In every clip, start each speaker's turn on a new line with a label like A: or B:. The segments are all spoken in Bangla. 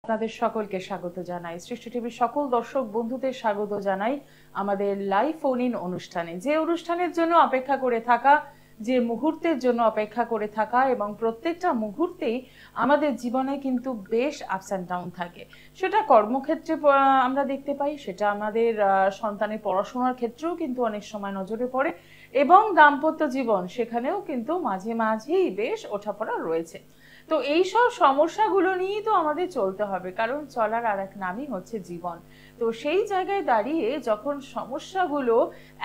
A: আপনাদের সকলকে স্বাগত জানাই, সৃষ্টি টিভির সকল দর্শক বন্ধুদের স্বাগত জানাই আমাদের লাইভ ফোন ইন অনুষ্ঠানে। যে অনুষ্ঠানের জন্য অপেক্ষা করে থাকা, যে মুহূর্তের জন্য অপেক্ষা করে থাকা, এবং প্রত্যেকটা মুহূর্তেই আমাদের জীবনে কিন্তু বেশ আপস অ্যান্ড ডাউন থাকে। সেটা কর্মক্ষেত্রে আমরা দেখতে পাই, সেটা আমাদের সন্তানের পড়াশোনার ক্ষেত্রেও কিন্তু অনেক সময় নজরে পড়ে, এবং দাম্পত্য জীবন সেখানেও কিন্তু মাঝে মাঝেই বেশ ওঠাপড়া রয়েছে। তো এই সব সমস্যাগুলো নিয়েই তো আমাদের চলতে হবে, কারণ চলার আর এক নামই হচ্ছে জীবন। তো সেই জায়গায় দাঁড়িয়ে যখন সমস্যাগুলো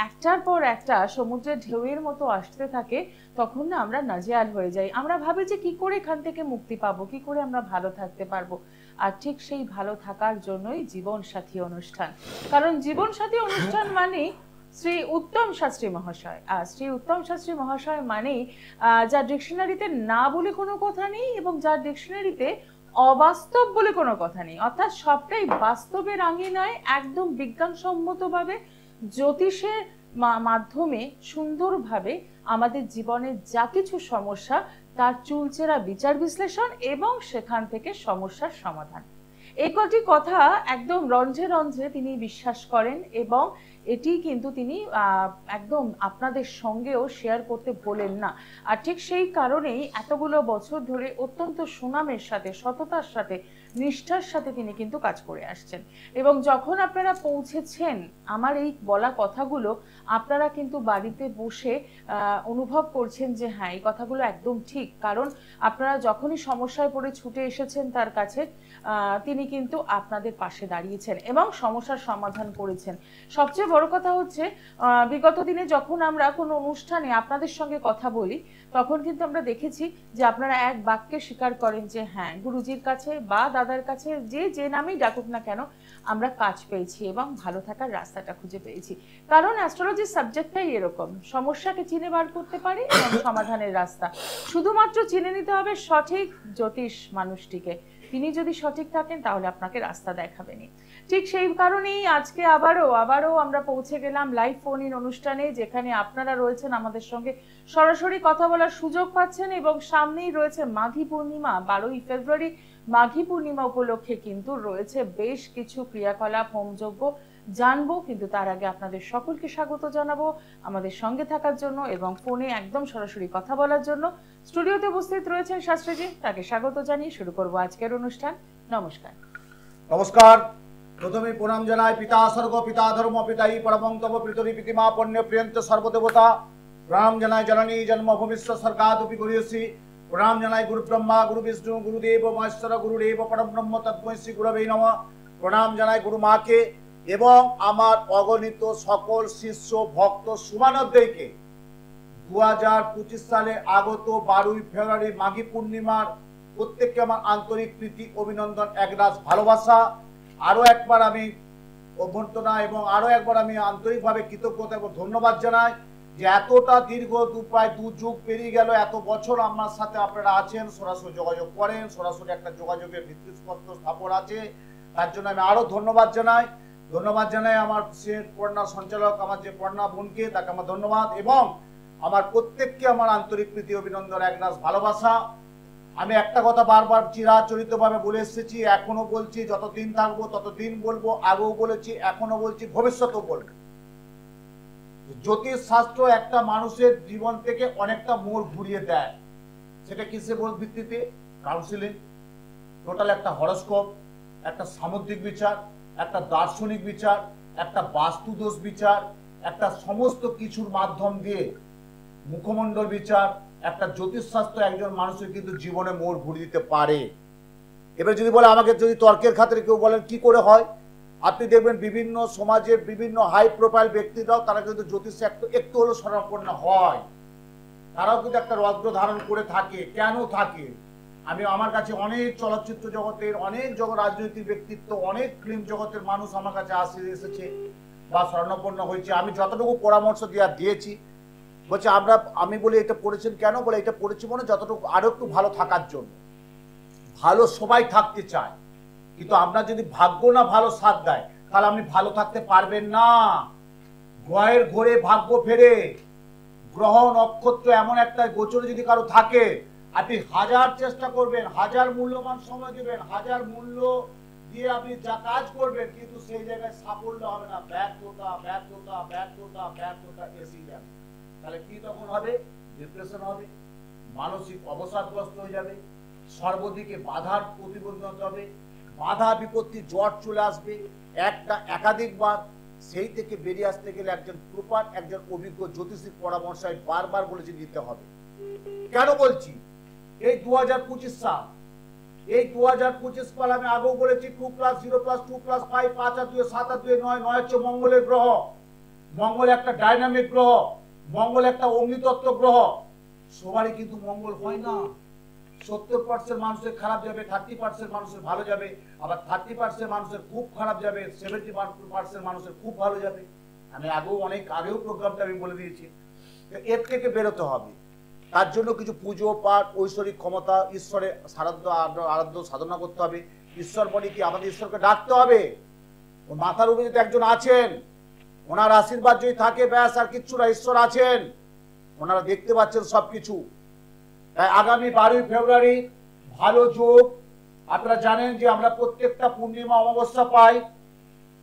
A: একটার পর একটা সমুদ্রের ঢেউয়ের মতো আসতে থাকে, তখন না আমরা নাজেহাল হয়ে যাই। আমরা ভাবি যে কি করে এখান থেকে মুক্তি পাবো, কি করে আমরা ভালো থাকতে পারবো। আর ঠিক সেই ভালো থাকার জন্যই জীবন সাথী অনুষ্ঠান। কারণ জীবন সাথী অনুষ্ঠান মানে শ্রী উত্তম শাস্ত্রী মহাশয়। আর শ্রী উত্তম শাস্ত্রী মহাশয় মানেই যার ডিকশনারিতে না বলে কোনো কথা নেই, এবং যার ডিকশনারিতে অবাস্তব বলে কোনো কথা নেই, অর্থাৎ সবটাই বাস্তবের আঙিনায় একদম বিজ্ঞানসম্মতভাবে জ্যোতিষের মাধ্যমে সুন্দরভাবে আমাদের জীবনের যা কিছু সমস্যা তার চুলচেরা বিচার বিশ্লেষণ এবং সেখান থেকে সমস্যার সমাধান। এই কটি কথা একদম রঞ্জে রঞ্জে তিনি বিশ্বাস করেন, এবং এটি কিন্তু তিনি একদম আপনাদের সঙ্গেও শেয়ার করতে বলেন না। আর ঠিক সেই কারণেই এতগুলো বছর ধরে অত্যন্ত সুনামের সাথে, সততার সাথে, নিষ্ঠার সাথে তিনি কিন্তু কাজ করে আসছেন। এবং যখন আপনারা পৌঁছেছেন, আমার এই বলা কথাগুলো আপনারা কিন্তু বাড়িতে বসে অনুভব করছেন যে হ্যাঁ, এই কথাগুলো একদম ঠিক। কারণ আপনারা যখনই সমস্যায় পড়ে ছুটে এসেছেন তার কাছে, তিনি কিন্তু আপনাদের পাশে দাঁড়িয়েছেন এবং সমস্যার সমাধান করেছেন। সবচেয়ে বড় কথা হচ্ছে, বিগত দিনে যখন আমরা কোনো অনুষ্ঠানে আপনাদের সঙ্গে কথা বলি, তখন কিন্তু আমরা দেখেছি যে আপনারা এক বাক্যে স্বীকার করেন যে হ্যাঁ, গুরুজির কাছে বা দাদার কাছে যে নামেই ডাকুক না কেন, আমরা কাজ পেয়েছি এবং ভালো থাকার রাস্তাটা খুঁজে পেয়েছি। কারণ অ্যাস্ট্রোলজির সাবজেক্টটাই এরকম, সমস্যাকে চিনে বার করতে পারে এবং সমাধানের রাস্তা। শুধুমাত্র চিনে নিতে হবে সঠিক জ্যোতিষ মানুষটিকে। তিনি যদি সঠিক থাকেন তাহলে আপনাকে রাস্তা দেখাবেনই। ঠিক সেই কারণেই আজকে আবারও আমরা পৌঁছে গেলাম লাইভ ফোন ইন অনুষ্ঠানে, যেখানে আপনারা রয়েছেন আমাদের সঙ্গে, সরাসরি কথা বলার সুযোগ পাচ্ছেন। এবং সামনেই রয়েছে মাঘী পূর্ণিমা, 12ই ফেব্রুয়ারি মাঘী পূর্ণিমা উপলক্ষে কিন্তু রয়েছে বেশ কিছু ক্রিয়াকলাপ, হোমযজ্ঞ জানবো। কিন্তু তার আগে আপনাদের সকলকে স্বাগত জানাবো আমাদের সঙ্গে থাকার জন্য এবং ফোনে একদম সরাসরি কথা বলার জন্য। স্টুডিওতে উপস্থিত রয়েছেন শাস্ত্রীজি, তাকে স্বাগত জানিয়ে শুরু করবো আজকের অনুষ্ঠান। নমস্কার।
B: নমস্কার। প্রথমে প্রণাম জানাই পিতা স্বর্গ, পিতা ধর্ম, পিতাই পরমং তব পিতরি পিতিমা পুণ্য প্রিয়ন্ত সর্বদেবতা। প্রণাম জানাই জননী জন্মভূমিষ্ঠ স্বর্গাদপি গরীয়সী। প্রণাম জানাই গুরু ব্রহ্মা, গুরু বিষ্ণু, গুরুদেব মহেশ্বর, গুরুদেব পরব্রহ্ম তস্मै শ্রী গুরবে নমঃ। প্রণাম জানাই গুরু মাকে এবং আমার অগণিত সকল শিষ্য ভক্ত সুমানদ্বয়কে 2025 সালে আগত 12ই ফেব্রুয়ারি মাঘী পূর্ণিমার প্রত্যেককে আমার আন্তরিক প্রীতি, অভিনন্দন, একরাশ ভালোবাসা। আরো একবার আমি অভ্যর্থনা এবং আরো একবার আমি আন্তরিকভাবে কৃতজ্ঞতা এবং ধন্যবাদ জানাই যে এতটা দীর্ঘ প্রায় 2 যুগ পেরিয়ে গেল, এত বছর আমার সাথে আপনারা আছেন, সরাসরি যোগাযোগ করেন, সরাসরি একটা যোগাযোগের ভিত্তিস্পষ্ট স্থাপন আছে। তার জন্য আমি আরো ধন্যবাদ জানাই আমার পড়না সঞ্চালক, আমার যে পড়না বোনকে, তাকে আমার ধন্যবাদ, এবং আমার প্রত্যেককে আমার আন্তরিক প্রীতি, অভিনন্দন, একরাশ ভালোবাসা। আমি একটা কথা বারবার চিরাচরিত ভাবে বলে এসেছি, এখনো বলছি, যতদিন থাকবো ততদিন বলবো, আগেও বলেছি, এখনো বলছি, ভবিষ্যতেও বলবো। জ্যোতিষ শাস্ত্র একটা মানুষের জীবন থেকে অনেকটা মোড় ঘুরিয়ে দেয়। সেটা কিসের ভিত্তিতে? কাউন্সিলিং, টোটাল একটা হরস্কোপ, একটা সামুদ্রিক বিচার, একটা দার্শনিক বিচার, একটা বাস্তুদোষ বিচার, একটা সমস্ত কিছুর মাধ্যম দিয়ে মুখমণ্ডল বিচার, একটা জ্যোতিষশাস্ত্র একজন মানুষের কিন্তু জীবনে মোড় ঘুরিয়ে দিতে পারে। এবার যদি বলে আমাকে, যদি তর্কের খাতিরে কেউ বলেন কি করে হয়, আপনি দেখবেন বিভিন্ন সমাজের বিভিন্ন হাই প্রোফাইল ব্যক্তিরাও তারা কিন্তু জ্যোতিষে একটু হলেও শরণাপন্ন হয়, তারাও কিন্তু একটা রত্ন ধারণ করে থাকে। কেন থাকে? আমি আমার কাছে অনেক চলচ্চিত্র জগতের, অনেক রাজনৈতিক ব্যক্তিত্ব, অনেক ফিল্ম জগতের মানুষ আমার কাছে এসেছে বা শরণাপন্ন হয়েছে। আমি যতটুকু পরামর্শ দিয়েছি, বলছে আমি বলি এটা পড়েছেন কেন? বলে এটা পড়েছি মনে যতটুকু আরো একটু ভালো থাকার জন্য। ভালো সবাই থাকতে চায়, কিন্তু আপনার যদি ভাগ্য না ভালো সাথ দেয় তাহলে আপনি ভালো থাকতে পারবেন না। গ্রহের ঘোরে ভাগ্য ফেরে, গ্রহ নক্ষত্র এমন একটা গোচরে যদি কারো থাকে, আপনি হাজার চেষ্টা করবেন, হাজার মূল্যবান সময় দিবেন, হাজার মূল্য দিয়ে আপনি যা কাজ করবেন, কিন্তু সেই জায়গায় সাফল্য হবে না, ব্যর্থতা ব্যর্থতা ব্যর্থতা ব্যর্থতা এসেই যাবে। তাহলে কি তখন হবে? ডিপ্রেশন হবে, মানসিক অবসাদগ্রস্ত হয়ে যাবে, সর্বদিকে বাধার প্রতিবন্ধকতা হবে, বাধা বিপত্তি জট চলে আসবে একটা একাধিকবার। সেই থেকে বেরিয়ে আসতে গেলে একজন প্রপার, একজন অভিজ্ঞ জ্যোতিষীর পরামর্শ আমি বারবার বলেছি নিতে হবে। কেন বলছি? এই 2025 সাল, এই 2025 সাল আমি আগেও বলেছি 2+0+2+5, 5 আর 2 7 আর 2 9, 9 হচ্ছে মঙ্গলের গ্রহ। মঙ্গল একটা ডাইনামিক গ্রহ, মঙ্গল একটা অগ্নিতত্ত্ব গ্রহ। সবারই কিন্তু মঙ্গল হয় না। 70% মানুষের খারাপ যাবে, 30% মানুষের ভালো যাবে, আবার 30% মানুষের খুব খারাপ যাবে, 70% মানুষের খুব ভালো যাবে। আমি অনেক আগেও প্রোগ্রামটা আমি বলে দিয়েছি। এর থেকে বেরোতে হবে। তার জন্য কিছু পুজো পাঠ, ঐশ্বরিক ক্ষমতা, ঈশ্বরের আরাধ্য সাধনা করতে হবে। ঈশ্বর বলে কি? আমাদের ঈশ্বরকে ডাকতে হবে। ও মাথার উপরে যদি একজন আছেন, ওনার আশীর্বাদ যদি থাকে, ব্যাস আর কিচ্ছু না, ঈশ্বর আছেন, ওনারা দেখতে পাচ্ছেন সবকিছু। তাই আগামী 12 ফেব্রুয়ারি ভালো যোগ। আপনারা জানেন যে আমরা প্রত্যেকটা পূর্ণিমা অমাবস্যা পাই।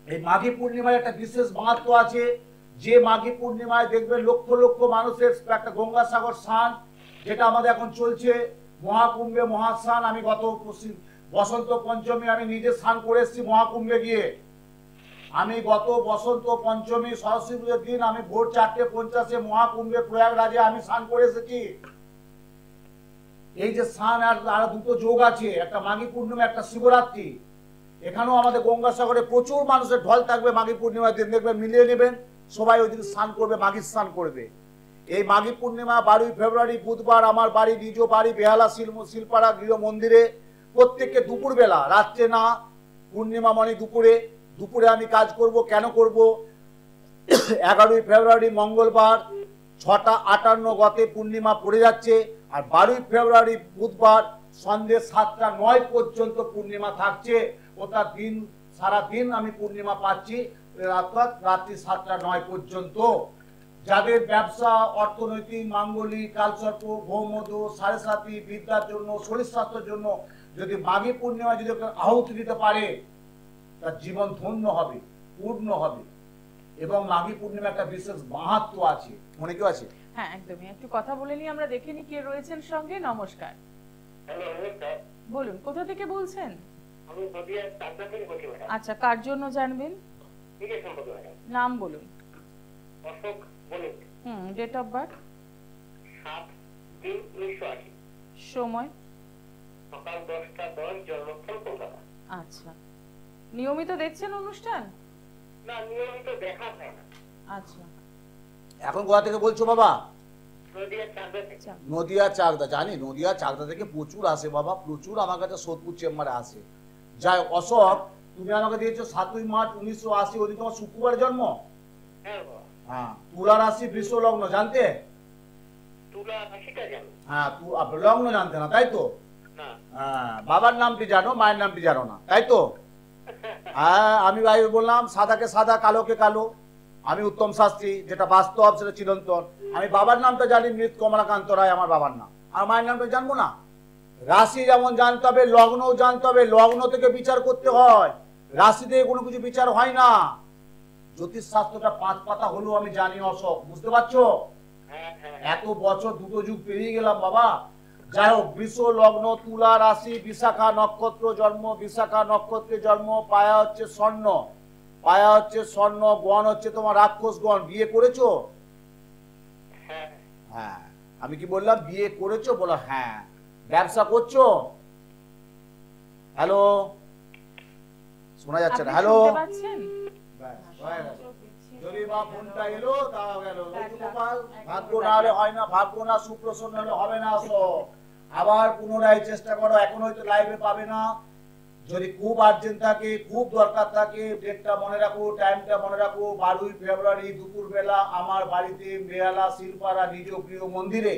B: এই মাঘী পূর্ণিমায় একটা বিশেষ মাহাত্ম্য আছে। যে মাঘী পূর্ণিমায় দেখবেন লক্ষ লক্ষ মানুষের একটা গঙ্গাসাগর স্নান, যেটা আমাদের এখন চলছে মহাকুম্ভে মহাস্নান। আমি গত বসন্ত পঞ্চমী আমি নিজে স্নান করে এসেছি মহাকুম্ভে গিয়ে। আমি গত বসন্ত পঞ্চমী সরস্বতী পুজোর দিন আমি ভোর 4:50 মহাকুম্ভে প্রয়াগরাজে আমি স্নান করে এসেছি। এই যে স্নান আর দুটো যোগ আছে, একটা মাঘী পূর্ণিমা, একটা শিবরাত্রি। এখানেও আমাদের গঙ্গাসাগরে প্রচুর মানুষের ঢল থাকবে মাঘী পূর্ণিমার দিন, দেখবেন মিলিয়ে নেবেন, সবাই ওই দিন স্নান করবে, মাঘী স্নান করবে। এই মাঘী পূর্ণিমা 12 ফেব্রুয়ারি বুধবার আমার বাড়ি, নিজ বাড়ি বেহালা শিলপাড়া গৃহ মন্দিরে প্রত্যেককে দুপুর বেলা, রাত্রে না, পূর্ণিমা মানে দুপুরে, দুপুরে আমি কাজ করব। কেন করব? 11 ফেব্রুয়ারি মঙ্গলবার 6:58 গতে পূর্ণিমা পড়ে যাচ্ছে, আর 12 ফেব্রুয়ারি বুধবার সন্ধ্যে 7:09 পর্যন্ত পূর্ণিমা থাকছে। ওটা দিন, সারা দিন আমি পূর্ণিমা পাচ্ছি, অর্থাৎ রাত্রি 7:09 পর্যন্ত। যাদের ব্যবসা, অর্থনৈতিক, মাঙ্গলিক, কালসর্প, ভৌমদ, সাড়ে সাতি, বিদ্যার জন্য, শরীর স্বাস্থ্যের জন্য যদি মাঘী পূর্ণিমা যদি আহুতি দিতে পারে, তার জীবন ধন্য হবে, পূর্ণ হবে। এবং মাঘী পূর্ণিমা একটা বিশেষ মাহাত্ম্য আছে। মনে কেউ আছে?
A: হ্যাঁ, একদমই। একটু কথা বলে নিই, আমরা দেখে নিই কে রয়েছেন সঙ্গে। নমস্কার। বলুন, কোথা থেকে বলছেন? আচ্ছা, কার জন্য জানবেন? নাম বলুন। Date of birth? সময়?
C: সকাল 10টা 10, জন্মস্থল কলকাতা।
A: আচ্ছা, নিয়মিত দেখছেন অনুষ্ঠান?
C: না, নিয়মিত দেখা হয় না।
A: আচ্ছা,
B: এখন কোথা থেকে বলছো বাবা?
C: নদিয়া চাকদা থেকে।
B: নদিয়া চাকদা, জানি নদিয়া চাকদা থেকে প্রচুর আসে বাবা, প্রচুর আমার কাছে সোদপুর চেম্বারে আসে। যাই অশোক, তুমি আমাকে দিয়েছো 7ই মার্চ 1980, ওই দিন তোমার শুক্রবারে জন্ম। হ্যাঁ, তুলা রাশি বৃষ লগ্ন, জানতে?
C: তুলা রাশিটা জানো?
B: হ্যাঁ, লগ্ন জানতে না, তাই তো?
C: না।
B: হ্যাঁ, বাবার নামটি জানো, মায়ের নামটি জানো না, তাই তো? হ্যাঁ, আমি ভাই বললাম সাদাকে সাদা, কালোকে কালো। আমি উত্তম শাস্ত্রী, যেটা বাস্তব সেটা চিরন্তন। আমি বাবার নামটা জানি, মৃত কমলাকান্ত রায় আমার বাবার নাম। আর মায়ের নামটা জানবো না? রাশি যেমন জানতে হবে, লগ্নও জানতে হবে। লগ্ন থেকে বিচার করতে হয়, রাশি থেকে কোনো কিছু বিচার হয় না। জ্যোতিষ শাস্ত্রটা 5 পাতা হলেও আমি জানি অশোক, বুঝতে পারছো? এত বছর, দুটো যুগ পেরিয়ে গেলাম বাবা। যাই হোক, বৃষ লগ্ন, তুলা রাশি, বিশাখা নক্ষত্র জন্ম, বিশাখা নক্ষত্রে জন্ম, পায়া হচ্ছে স্বর্ণ, পায়া হচ্ছে স্বর্ণ, গণ হচ্ছে তোমার রাক্ষস গণ। বিয়ে করেছো? হ্যাঁ। আমি কি বললাম? বিয়ে করেছো? বলো হ্যাঁ। ব্যবসা করছো? হ্যালো, শোনা যাচ্ছে না? হ্যালো, যদি বা ফোনটা এলো তাও গেল। ভাগ্য না হলে হয় না, ভাগ্য না সুপ্রসন্ন হলে হবে না। আসো, আবার পুনরায় চেষ্টা করো। এখন হয়তো লাইভে পাবে না, যদি খুব আর্জেন্ট থাকে, খুব দরকার থাকে, ডেটটা মনে রাখো, টাইমটা মনে রাখো। 12 ফেব্রুয়ারি দুপুর বেলা আমার বাড়িতে বেহালা শিলপাড়া নিজ গৃহ মন্দিরে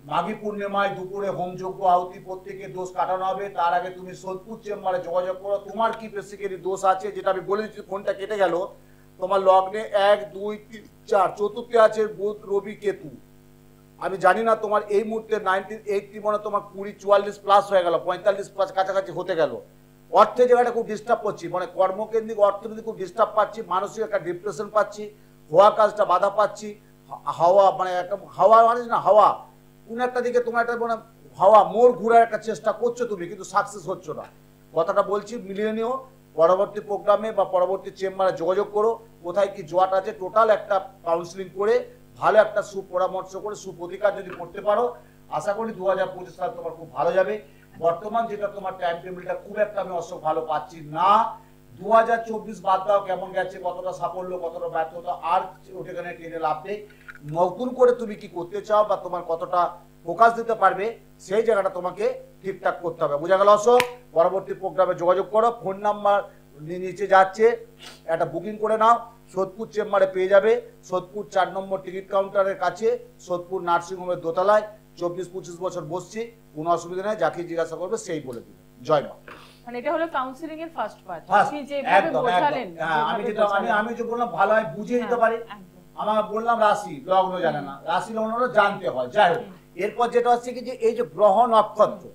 B: মাঘী পূর্ণিমায় দুপুরে হোমযজ্ঞ আহুতি, প্রত্যেকে দোষ কাটানো হবে। তার আগে তুমি সোদপুর চেম্বারে যোগাযোগ করো। তোমার কি বেসিক্যালি দোষ আছে, যেটা আমি বলে দিচ্ছি, ফোনটা কেটে গেল। তোমার লগ্নে 1 2 3 4, চতুর্থে আছে বুধ রবি কেতু, আমি জানি না তোমার এই মুহূর্তে 1980 মনে তোমার 20-44+ হয়ে গেল, 45+ কাছাকাছি হতে গেল। অর্থে জায়গাটা খুব ডিস্টার্ব করছি, মানে কর্মকেন্দ্রিক অর্থনীতি খুব ডিস্টার্ব পাচ্ছি, মানসিক একটা ডিপ্রেশন পাচ্ছি, হওয়া কাজটা বাধা পাচ্ছি, হাওয়া মানে একটা হাওয়া মানে না হাওয়া কোন একটা দিকে তোমার একটা মানে হাওয়া মোড় ঘুরার একটা চেষ্টা করছো তুমি, কিন্তু সাকসেস হচ্ছ না। কথাটা বলছি, মিলিয়ে নিও। পরবর্তী প্রোগ্রামে বা পরবর্তী চেম্বারে যোগাযোগ করো, কোথায় কি জোয়াট আছে টোটাল একটা কাউন্সিলিং করে ভালো একটা সুপরামর্শ করে সুপ্রতিকার যদি করতে পারো, আশা করি 2025 সাল তোমার খুব ভালো যাবে। বর্তমান যেটা তোমার টাইম টেবিলটা খুব একটা আমি অবশ্য ভালো পাচ্ছি না। 2024 বাদ দাও, কেমন গেছে, কতটা সাফল্য কতটা ব্যর্থতা, আর ওটাখানে টেনে লাভ নেই। নতুন করে তুমি কি করতে চাও বা তোমার কতটা ফোকাস দিতে পারবে সেই জায়গাটা তোমাকে ঠিকঠাক করতে হবে। বোঝা গেল অশোক? পরবর্তী প্রোগ্রামে যোগাযোগ করো, ফোন নাম্বার নিচে যাচ্ছে, একটা বুকিং করে নাও। সোদপুর চেম্বারে পেয়ে যাবে, সোদপুর 4 নম্বর টিকিট কাউন্টারের কাছে, সোদপুর নার্সিংহোমের দোতলায়। 24-25 বছর বসছি, কোনো অসুবিধা নেই, যাকে জিজ্ঞাসা করবে সেই বলে দিবে। জয় মা।
A: মানে এটা হলো কাউন্সিলিং এর ফার্স্ট পার্ট, আপনি যেভাবে
B: একদম
A: বোঝালেন।
B: আমি যে বললাম ভালো হয় বুঝিয়ে দিতে পারি। আমার বললাম রাশি লগ্ন জানে না, রাশি লগ্ন জানতে হয়। যাই হোক, এরপর যেটা হচ্ছে কি যে এই যে গ্রহ নক্ষত্র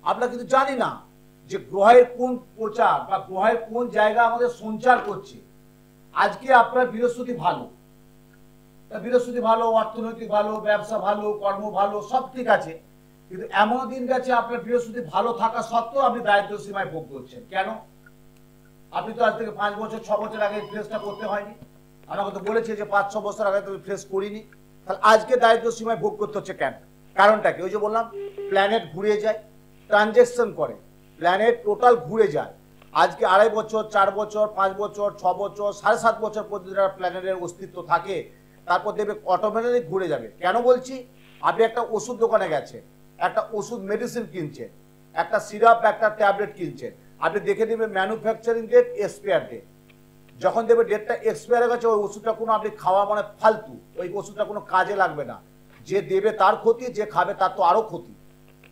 B: আমরা কিন্তু জানি না যে গ্রহের কোন প্রচার বা গ্রহের কোন জায়গা আমাদের সঞ্চার করছে। আজকে আপনার বৃহস্পতি ভালো, বৃহস্পতি ভালো, অর্থনৈতিক ভালো, ব্যবসা ভালো, কর্ম ভালো, সব ঠিক আছে, কিন্তু এমন দিন গেছে আপনার বৃহস্পতি ভালো থাকা সত্ত্বেও আপনি দারিদ্র সীমায় ভোগ করছেন। কেন? আপনি তো আজ থেকে 5 বছর 6 বছর আগে ফ্রেসটা করতে হয়নি, আমাকে তো বলেছে যে 5-6 বছর আগে তুমি ফ্রেস করিনি, তাহলে আজকে দারিদ্র সীমায় ভোগ করতে হচ্ছে কেন? কারণটা কি? ওই যে বললাম প্ল্যানেট ঘুরে যায়, ট্রানজেকশন করে, প্ল্যানেট টোটাল ঘুরে যায়। আজকে 2.5 বছর 4 বছর 5 বছর 6 বছর 7.5 বছর পর্যন্ত প্ল্যানেটের অস্তিত্ব থাকে, তারপর দেখবে অটোমেটিক ঘুরে যাবে। কেন বলছি? আপনি একটা ওষুধ দোকানে গেছেন, একটা ওষুধ মেডিসিন কিনছেন, একটা সিরাপ একটা ট্যাবলেট কিনছেন, আপনি দেখে নেবেন ম্যানুফ্যাকচারিং ডেট, এক্সপায়ার ডেট। যখন দেখবে ডেটটা এক্সপায়ার হয়ে গেছে, ওই ওষুধটা কোনো আপনি খাওয়া মানে ফালতু, ওই ওষুধটা কোনো কাজে লাগবে না। যে দেবে তার ক্ষতি, যে খাবে তার তো আরো ক্ষতি,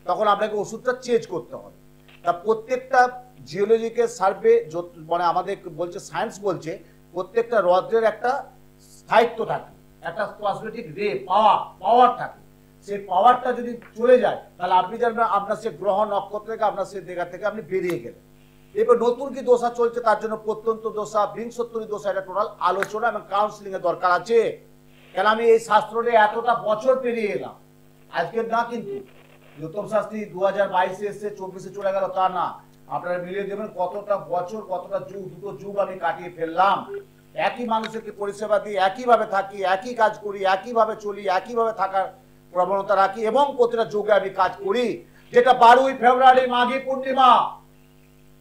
B: তখন আপনাকে ওষুধটা চেঞ্জ করতে হবে। তা প্রত্যেকটা জিওলজিক্যাল সার্ভে মানে আমাদের বলছে, সায়েন্স বলছে প্রত্যেকটা রন্ধ্রের একটা স্থায়িত্ব থাকে, একটা কসমেটিক রে পাওয়ার থাকে। সেই পাওয়ারটা যদি চলে যায় তাহলে আপনি জানবেন আপনার সে গ্রহ নক্ষত্র থেকে আপনার সে জায়গা থেকে আপনি বেরিয়ে গেলেন। এবার নতুন কি দশা চলছে, তার জন্য প্রত্যন্ত দশা, বিংশোত্তরী দশা, এটা টোটাল আলোচনা এবং কাউন্সিলিং এর দরকার আছে। কেন আমি এই শাস্ত্রে এতটা বছর পেরিয়ে এলাম, আজকের না কিন্তু গৌতম শাস্ত্রী 2022-এ এসে 24-এ চলে গেল তা না। আপনারা মিলিয়ে দেবেন কতটা বছর, কতটা যুগ, দুটো যুগ আমি কাটিয়ে ফেললাম। একই মানুষকে পরিষেবা দিই, একইভাবে থাকি, একই কাজ করি, একইভাবে চলি, একইভাবে থাকার প্রবণতা রাখি এবং প্রতিটা যুগে আমি কাজ করি। যেটা 12ই ফেব্রুয়ারি মাঘী পূর্ণিমা,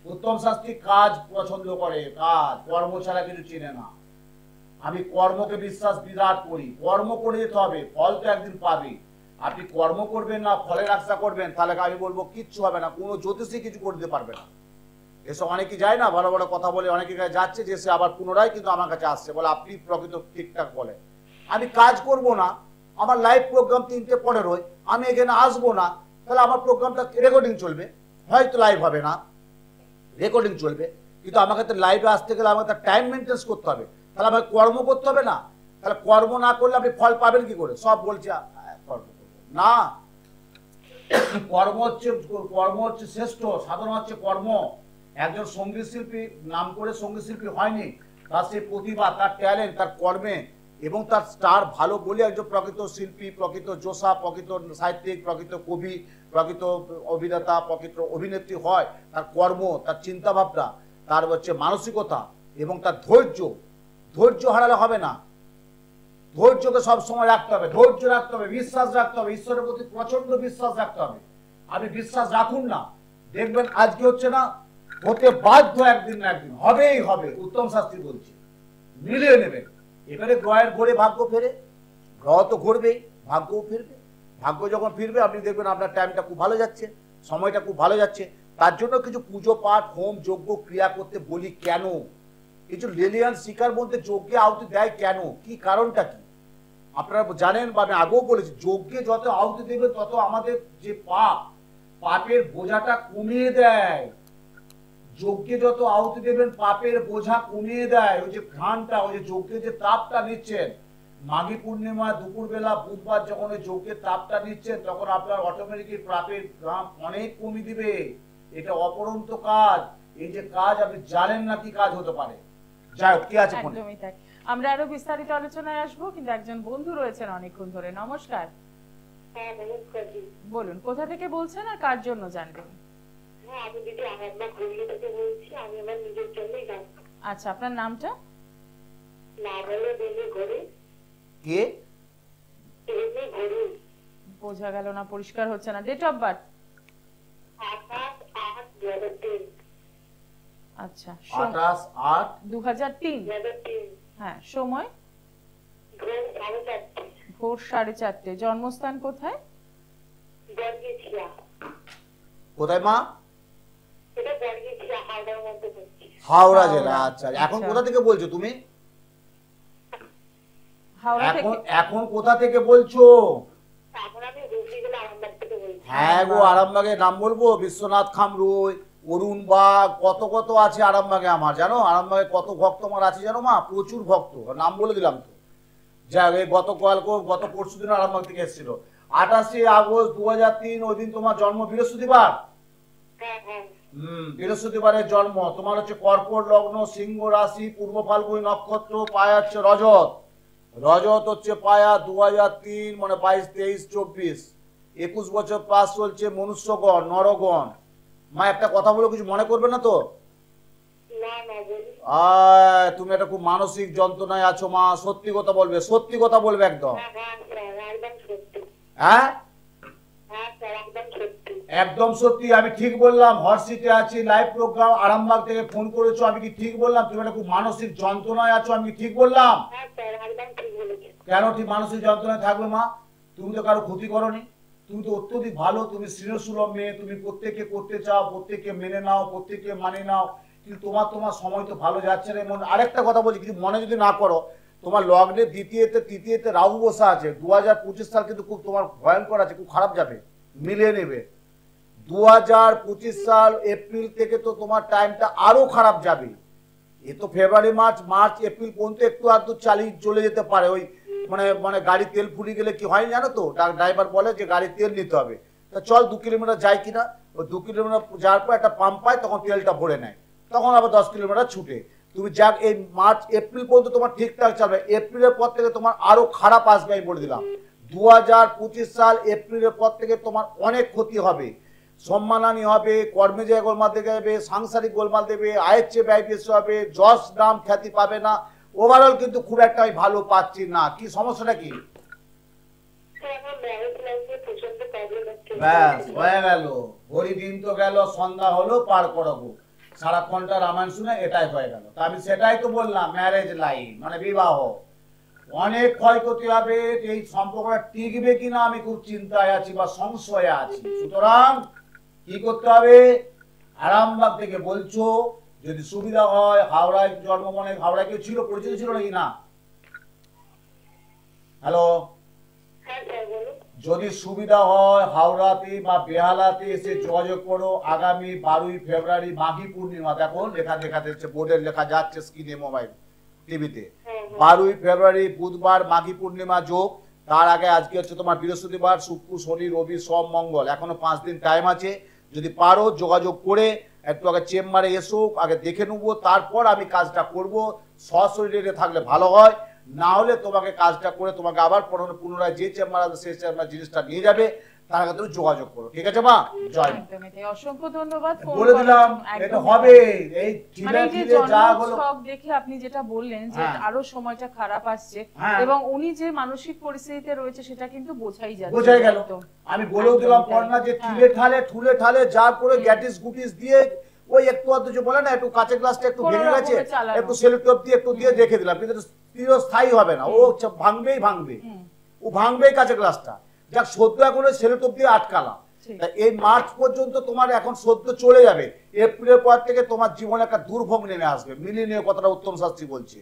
B: উত্তম শাস্ত্রী কাজ পছন্দ করে, কাজ, কর্ম ছাড়া কিছু চিনে না। আমি কর্মকে বিশ্বাস বিরাট করি, কর্ম করে যেতে হবে, ফল তো একদিন পাবে। আপনি কর্ম করবেন না, ফলের আশা করবেন, তাহলে আমি বলবো কিচ্ছু হবে না, কোনো জ্যোতিষী কিছু করতে পারবে না। এসব অনেকে যায় না, বড় বড় কথা বলে অনেকে যাচ্ছে, যে সে আবার পুনরায় কিন্তু আমার কাছে আসছে, বলে আপনি প্রকৃত ঠিকঠাক বলে। আমি কাজ করব না, আমার লাইভ প্রোগ্রাম 3টে 15, আমি এখানে আসবো না, তাহলে আমার প্রোগ্রামটা রেকর্ডিং চলবে, হয়তো লাইভ হবে না, রেকর্ডিং চলবে, কিন্তু আমাকে তো লাইভে আসতে গেলে আমাকে টাইম মেনটেন্স করতে হবে, তাহলে আমাকে কর্ম করতে হবে না? তাহলে কর্ম না করলে আপনি ফল পাবেন কি করে? সব বলছে কর্ম না, কর্ম হচ্ছে শ্রেষ্ঠ, সাধনা হচ্ছে কর্ম। একজন সঙ্গীত শিল্পী নাম করে সঙ্গীত শিল্পী হয়নি, তার সেই প্রতিভা, তার ট্যালেন্ট, তার কর্মে এবং তার স্টার ভালো বলে একজন প্রকৃত শিল্পী, প্রকৃত যোদ্ধা, প্রকৃত সাহিত্যিক, প্রকৃত কবি, প্রকৃত অভিনেতা, প্রকৃত অভিনেত্রী হয়। তার কর্ম, তার চিন্তা ভাবনা, তার হচ্ছে মানসিকতা এবং তার ধৈর্য হারালে হবে না। ধৈর্যকে সবসময় রাখতে হবে, ধৈর্য রাখতে হবে, বিশ্বাস রাখতে হবে, ঈশ্বরের প্রতি প্রচন্ড বিশ্বাস রাখতে হবে। আপনি বিশ্বাস রাখুন না, দেখবেন আজকে হচ্ছে না, হতে বাধ্য একদিন না একদিন হবেই হবে। উত্তম শাস্ত্রী বলছে, মিলিয়ে নেবেন। এবারে গ্রহের ঘোরে ভাগ্য ফেরে, গ্রহ তো ঘুরবেই, ভাগ্যও ফিরবে। ভাগ্য যখন ফিরবে আপনি দেখবেন আপনার টাইমটা খুব ভালো যাচ্ছে, সময়টা খুব ভালো যাচ্ছে। তার জন্য কিছু পুজো পাঠ, হোম যজ্ঞ ক্রিয়া করতে বলি কেন? কিছু লেলিয়ান শিকার মধ্যে যজ্ঞে আহুতি দেয় কেন? কি কারণটা কি আপনারা জানেন? বা আমি আগেও বলেছি, যজ্ঞে যত আহুতি দেবে তত আমাদের যে পাপের বোঝাটা কমিয়ে দেয়। যজ্ঞে যত আহুতি দেবেন পাপের বোঝা কমিয়ে দেয়। ওই যে ঘ্রাণটা, ওই যে যজ্ঞে যে তাপটা নিচ্ছেন, মাঘী পূর্ণিমা দুপুরবেলা বুধবার যখন ওই যজ্ঞের তাপটা নিচ্ছেন তখন আপনার অটোমেটিকলি পাপের দাম অনেক কমে দিবে। এটা অপরন্ত কাজ। এই যে কাজ আপনি জানেন না কি কাজ হতে পারে। যাই হোক, কি আছে ফোনে?
A: একদমই তাই। আমরা আরো বিস্তারিত আলোচনায় আসবো, কিন্তু একজন বন্ধু রয়েছেন অনেকক্ষণ ধরে। নমস্কার,
C: হ্যাঁ নমস্কার জি।
A: বলুন কোথা থেকে বলছেন আর কার জন্য জানবেন?
C: হ্যাঁ আমি দিদি আরামবাগ হুগলি থেকে বলছি। আমি আমার নিজের জন্যই জানবো।
A: আচ্ছা, আপনার নামটা?
C: নাম হলো বেনি ঘড়ি।
B: কে?
C: বেনি ঘড়ি।
A: বোঝা গেল না, পরিষ্কার হচ্ছে না। Date of birth?
C: 28/8/2003।
A: আচ্ছা,
B: 28/8
A: 2003।
C: 2003
A: হ্যাঁ, সময়?
C: ভোর 4:30।
A: ভোর 4:30। জন্মস্থান কোথায়?
C: বর্গেছিয়া।
B: কোথায় মা?
C: এটা বর্গেছিয়া হাওড়ার মধ্যে পড়ছে।
B: হাওড়া
A: হাওড়া।
B: জেলা। আচ্ছা, এখন
A: আচ্ছা।
B: কোথা থেকে বলছো তুমি?
A: হাওড়া থেকে।
B: এখন কোথা থেকে বলছো?
C: এখন আমি হুগলি জেলা আরামবাগ থেকে বলছি।
B: হ্যাঁ গো, আরামবাগের নাম বলবো? বিশ্বনাথ খামরুই, অরুণ বাগ, কত কত আছে আরামবাগে আমার, জানো? আরামবাগে কত ভক্ত আমার আছে জানো মা? প্রচুর ভক্ত। নাম বলে দিলাম তো। যা গত পরশু দিন আরামবাগ থেকে এসেছিল। 28 আগস্ট 2003। ওই দিন তোমার জন্ম বৃহস্পতিবার।
C: হ্যাঁ হ্যাঁ।
B: বৃহস্পতিবারের জন্ম। তোমার হচ্ছে কর্কট লগ্ন, সিংহ রাশি, পূর্ব ফাল্গুনী নক্ষত্র, পায়া হচ্ছে রজত। রজত হচ্ছে পায়া। 2003 মানে 22, 23, 24, 21 বছর প্লাস চলছে। মনুষ্যগণ, নরগণ। মা একটা কথা বলো, কিছু মনে করবে না তো?
C: না না বলি।
B: তুমি একটা খুব মানসিক যন্ত্রণায় আছো মা। সত্যি কথা বলবে, সত্যি কথা বলবে একদম।
C: হ্যাঁ হ্যাঁ স্যার একদম সত্যি।
B: হ্যাঁ
C: হ্যাঁ স্যার একদম সত্যি।
B: একদম সত্যি। আমি ঠিক বললাম? হটসিটে আছি, লাইভ প্রোগ্রাম, আরামবাগ থেকে ফোন করেছো। আমি কি ঠিক বললাম? তুমি একটা খুব মানসিক যন্ত্রণায় আছো। আমি কি ঠিক বললাম?
C: হ্যাঁ স্যার একদম ঠিক বলেছেন।
B: কেন ঠিক মানসিক যন্ত্রণায় থাকবে মা? তুমি তো কারো ক্ষতি করনি। তুমি তো অত্যধিক ভালো। তুমি স্নেহসুলভ মেয়ে। তুমি প্রত্যেককে করতে চাও, প্রত্যেককে মেনে নাও, প্রত্যেককে মানে নাও। কিন্তু তোমার সময় তো ভালো যাচ্ছে না। এমন আরেকটা কথা বলছি, কিছু মনে যদি না করো, তোমার লগ্নে দ্বিতীয়তে তৃতীয়তে রাহু বসা আছে। 2025 সাল কিন্তু খুব তোমার ভয়ঙ্কর আছে, খুব খারাপ যাবে। মিলিয়ে নেবে। 2025 সাল এপ্রিল থেকে তো তোমার টাইমটা আরো খারাপ যাবে। এ তো ফেব্রুয়ারি মার্চ এপ্রিল পর্যন্ত একটু আধটু চালিয়ে চলে যেতে পারে। ওই মানে গাড়ি তেল ফুরিয়ে গেলে কি হয় জানো তো? ড্রাইভার বলে যে গাড়ির তেল নিতে হবে। তা চল 2 কিলোমিটার যাই কিনা। ওই 2 কিলোমিটার যাওয়ার পর একটা পাম্প পায়, তখন তেলটা ভরে নেয়, তখন আবার 10 কিলোমিটার ছুটে। তুমি যাক এই মার্চ এপ্রিল পর্যন্ত তোমার ঠিকঠাক চলবে। এপ্রিলের পর থেকে তোমার আরো খারাপ আসবে, আমি বলে দিলাম। 2025 সাল এপ্রিলের পর থেকে তোমার অনেক ক্ষতি হবে। সম্মানহানি হবে, কর্মে যায় গোলমাল দেখে যাবে, সাংসারিক গোলমাল দেবে, আয়ের চেয়ে ব্যয় বেশি হবে, যশ নাম খ্যাতি পাবে না। ওভারঅল কিন্তু খুব একটা আমি ভালো পাচ্ছি না। কি সমস্যাটা কি?
C: স্যার আমার ম্যারেজ লাইফে প্রচন্ড প্রবলেম হচ্ছে।
B: ব্যাস হয়ে গেল। ঘড়ি দিন তো গেল, সন্ধ্যা হলো, পার করাবো। সারাক্ষণটা রামায়ণ শুনে এটাই হয়ে গেল। তা আমি সেটাই তো বললাম, ম্যারেজ লাইফ মানে বিবাহ, অনেক ক্ষয়ক্ষতি হবে। এই সম্পর্কটা টিকবে কিনা আমি খুব চিন্তায় আছি বা সংশয়ে আছি। সুতরাং কি করতে হবে? আরামবাগ থেকে বলছো, যদি সুবিধা হয় হাওড়ায় জন্ম, মনে হাওড়ায় কেউ ছিল, পরিচিত ছিল নাকি না? হ্যালো,
C: হ্যাঁ স্যার বলুন।
B: যদি সুবিধা হয় হাওড়াতে বা বেহালাতে এসে যোগাযোগ করো। আগামী 12ই ফেব্রুয়ারি মাঘী পূর্ণিমা। দেখো লেখা যাচ্ছে, বোর্ডের লেখা যাচ্ছে স্ক্রিনে, মোবাইল টিভিতে। 12ই ফেব্রুয়ারি বুধবার মাঘী পূর্ণিমা যোগ। তার আগে আজকে হচ্ছে তোমার বৃহস্পতিবার, শুক্র, শনি, রবি, সোম, মঙ্গল। এখনো 5 দিন টাইম আছে। যদি পারো যোগাযোগ করে একটু আগে চেম্বারে এসো, আগে দেখে নেবো, তারপর আমি কাজটা করব। সশরীরে থাকলে ভালো হয়, না হলে তোমাকে কাজটা করে তোমাকে আবার পুনরায় যে চেম্বার আছে সেই চেম্বার জিনিসটা নিয়ে যাবে। তার আগে তুমি যোগাযোগ করো। ঠিক আছে মা? জয়।
A: একদমই তাই। অসংখ্য ধন্যবাদ ফোন
B: বলে দিলাম
A: করার জন্য।
B: এটা হবে। এই
A: মানে
B: ধীরে
A: এই যে
B: ধীরে যা হলো।
A: জন্মোৎসব দেখে আপনি যেটা বললেন যে
B: হ্যাঁ।
A: আরো সময়টা খারাপ আসছে,
B: হ্যাঁ।
A: এবং উনি যে মানসিক পরিস্থিতিতে রয়েছে সেটা কিন্তু বোঝাই যাচ্ছে।
B: বোঝাই গেল।
A: একদম।
B: আমি বলেও দিলাম
A: একদমই
B: পর না যে
A: তাই।
B: ঠিলে ঠালে ঠুলে ঠালে যা করে গ্যাটিস গুটিস দিয়ে ওই একটু আধটু যে বলে না, একটু কাঁচের গ্লাসটা একটু
A: কোনো
B: ভেঙে গেছে,
A: রকমে চালানো।
B: একটু সেলোটেপ দিয়ে একটু দিয়ে রেখে দিলাম, কিন্তু চিরস্থায়ী হবে না। ও ভাঙবেই ভাঙবে। ও ভাঙবেই কাঁচের গ্লাসটা। যাক সদ্য এখন সেলোটেপ দিয়ে আটকালাম।
A: ঠিক।
B: তা এই মার্চ পর্যন্ত তোমার এখন সদ্য চলে যাবে। এপ্রিলের পর থেকে তোমার জীবনে একটা দুর্ভোগ নেমে আসবে। মিলিয়ে নিও কথাটা উত্তম শাস্ত্রী বলছে।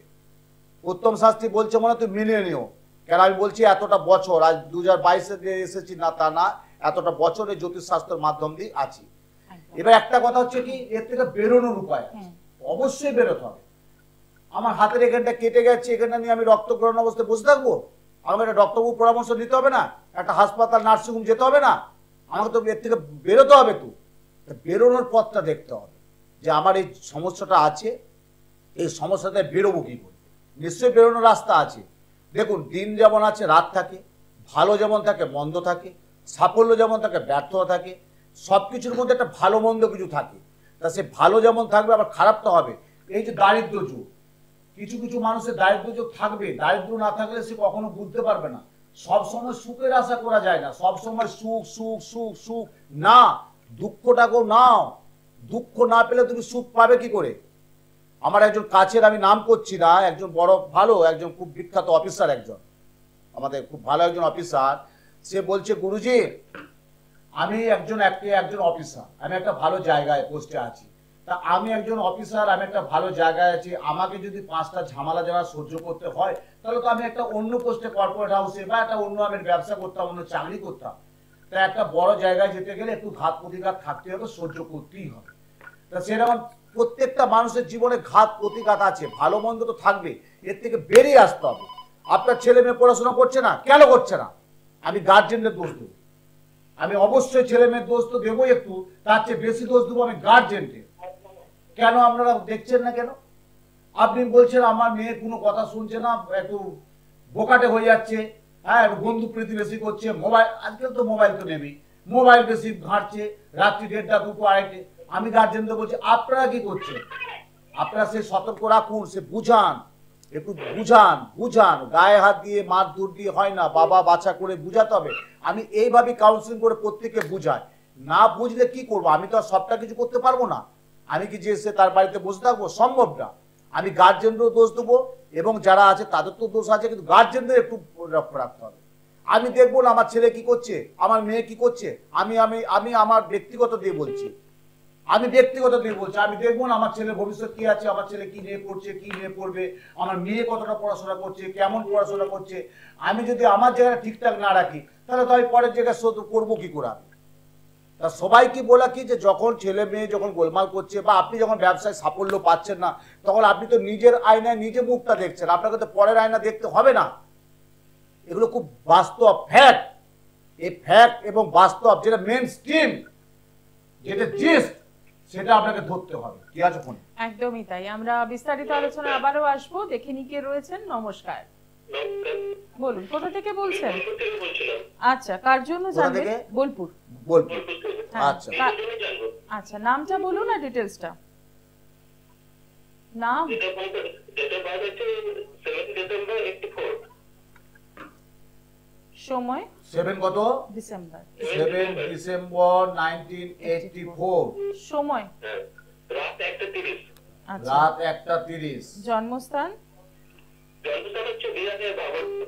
B: উত্তম শাস্ত্রী বলছে মানে তুমি মিলিয়ে নিও। কেন আমি বলছি, এতটা বছর, আজ 2022-এ এসেছি না তা না, এতটা বছরে জ্যোতিষশাস্ত্রের মাধ্যম দিয়ে আছি।
A: একদম।
B: এবার একটা কথা হচ্ছে কি, এর থেকে বেরোনোর উপায় আছে। অবশ্যই বেরোতে হবে। আমার হাতের এখানটা কেটে গেছে, এখানটা নিয়ে আমি রক্তগ্রহণ অবস্থায় বসে থাকবো? আমাকে একটা ডক্টরবাবু পরামর্শ নিতে হবে না, একটা হাসপাতাল নার্সিংহোম যেতে হবে না, আমাকে তো এর থেকে বেরোতে হবে। তো বেরোনোর পথটা দেখতে হবে যে আমার এই সমস্যাটা আছে, এই সমস্যাটা বেরোবো কি করে। নিশ্চয়ই বেরোনোর রাস্তা আছে। দেখুন, দিন যেমন আছে রাত থাকে, ভালো যেমন থাকে মন্দ থাকে, সাফল্য যেমন থাকে ব্যর্থতা থাকে, সব কিছুর মধ্যে একটা ভালো মন্দ কিছু থাকে। তা সে ভালো যেমন থাকবে আবার খারাপটা হবে। এই যে দারিদ্র যুগ, কিছু কিছু মানুষের দারিদ্র যুগ থাকবে, দারিদ্র না থাকলে সে কখনো বুঝতে পারবে না। সব সময় সুখের আশা করা যায় না, সব সময় সুখ সুখ সুখ সুখ না, দুঃখটাকেও নাও। দুঃখ না পেলে তুমি সুখ পাবে কি করে। আমার একজন কাছের, আমি নাম করছি না, একজন বড় ভালো একজন খুব বিখ্যাত অফিসার, একজন আমাদের খুব ভালো একজন অফিসার, সে বলছে গুরুজি আমি একজন অফিসার, আমি একটা ভালো জায়গায় পোস্টে আছি। তা আমি একজন অফিসার, আমি একটা ভালো জায়গায় আছি, আমাকে যদি 5টা ঝামেলা যারা সহ্য করতে হয় তাহলে তো আমি একটা অন্য পোস্টে কর্পোরেট হাউসে বা একটা অন্য আমি ব্যবসা করতাম, অন্য চাকরি করতাম। তা একটা বড় জায়গায় যেতে গেলে একটু ঘাত প্রতিঘাত থাকতে হবে, সহ্য করতেই হবে। তা সেরকম প্রত্যেকটা মানুষের জীবনে ঘাত প্রতিঘাত আছে, ভালো মন্দ তো থাকবে, এর থেকে বেরিয়ে আসতে হবে। আপনার ছেলে মেয়ে পড়াশোনা করছে না, কেন করছে না? আমি গার্জেনদের দোষ দেবো, আমি অবশ্যই ছেলে মেয়ের দোষ তো দেবো, একটু তার চেয়ে বেশি দোষ দেবো আমি গার্জেনকে। কেন আপনারা দেখছেন না কেন? আপনি বলছেন আমার মেয়ে কোনো কথা শুনছে না, একটু বোকাটে হয়ে যাচ্ছে, হ্যাঁ একটু বন্ধু প্রীতি বেশি করছে, মোবাইল, আজকাল তো মোবাইল তো নেবেই, মোবাইল বেশি ঘাঁটছে, রাত্রি 1:30 2টো 2:30। আমি গার্জেনদের বলছি আপনারা কি করছেন? আপনারা সে সতর্ক রাখুন, সে বুঝান, একটু বুঝান, গায়ে হাত দিয়ে মারধর দিয়ে হয় না, বাবা বাছা করে বুঝাতে হবে। আমি এইভাবে কাউন্সিলিং করে প্রত্যেককে বুঝাই। না বুঝলে কি করবো, আমি তো আর সবটা কিছু করতে পারবো না। আমি কি যে সে তার বাড়িতে বসে থাকবো? সম্ভব না। আমি গার্জেনদেরও দোষ দেবো এবং যারা আছে তাদের তো দোষ আছে, কিন্তু গার্জেনদের একটু লক্ষ্য রাখতে হবে। আমি দেখবো না আমার ছেলে কি করছে, আমার মেয়ে কি করছে, আমি আমি আমি আমার ব্যক্তিগত দিয়ে বলছি, আমি দেখবো না আমার ছেলের ভবিষ্যৎ কি আছে, আমার ছেলে কি নিয়ে পড়ছে, কি নিয়ে পড়বে, আমার মেয়ে কতটা পড়াশোনা করছে, কেমন পড়াশোনা করছে। আমি যদি আমার জায়গাটা ঠিকঠাক না রাখি তাহলে তো আমি পরের জায়গায় শোধ করবো কি করে আমি। তা সবাই কি বলা কি যে যখন ছেলে মেয়ে যখন গোলমাল করছে বা আপনি যখন ব্যবসায় সাফল্য পাচ্ছেন না, তখন আপনি তো নিজের আয়নায় নিজে মুখটা দেখছেন, আপনাকে তো পরের আয়না দেখতে হবে না। এগুলো খুব বাস্তব ফ্যাক্ট। এই ফ্যাক্ট এবং বাস্তব যেটা মেন স্ট্রিম, যেটা জিস্ট, সেটা আপনাকে ধরতে হবে। কি আছে ফোন?
A: একদমই তাই। আমরা বিস্তারিত আলোচনা আবারও আসবো। দেখে নি কে রয়েছেন। নমস্কার, বলুন কোথা থেকে বলছেন? আচ্ছা, কার জন্য জানবেন? বোলপুর।
B: আচ্ছা
A: আচ্ছা, নামটা বলুন না, ডিটেলসটা। নাম? সময়?
B: 7 কত?
A: ডিসেম্বর।
B: 7 ডিসেম্বর 1984।
A: সময়?
C: রাত 1:30।
A: আচ্ছা,
B: রাত 1:30।
A: জন্মস্থান?
C: জন্মস্থান হচ্ছে বিহারের ভাগলপুর।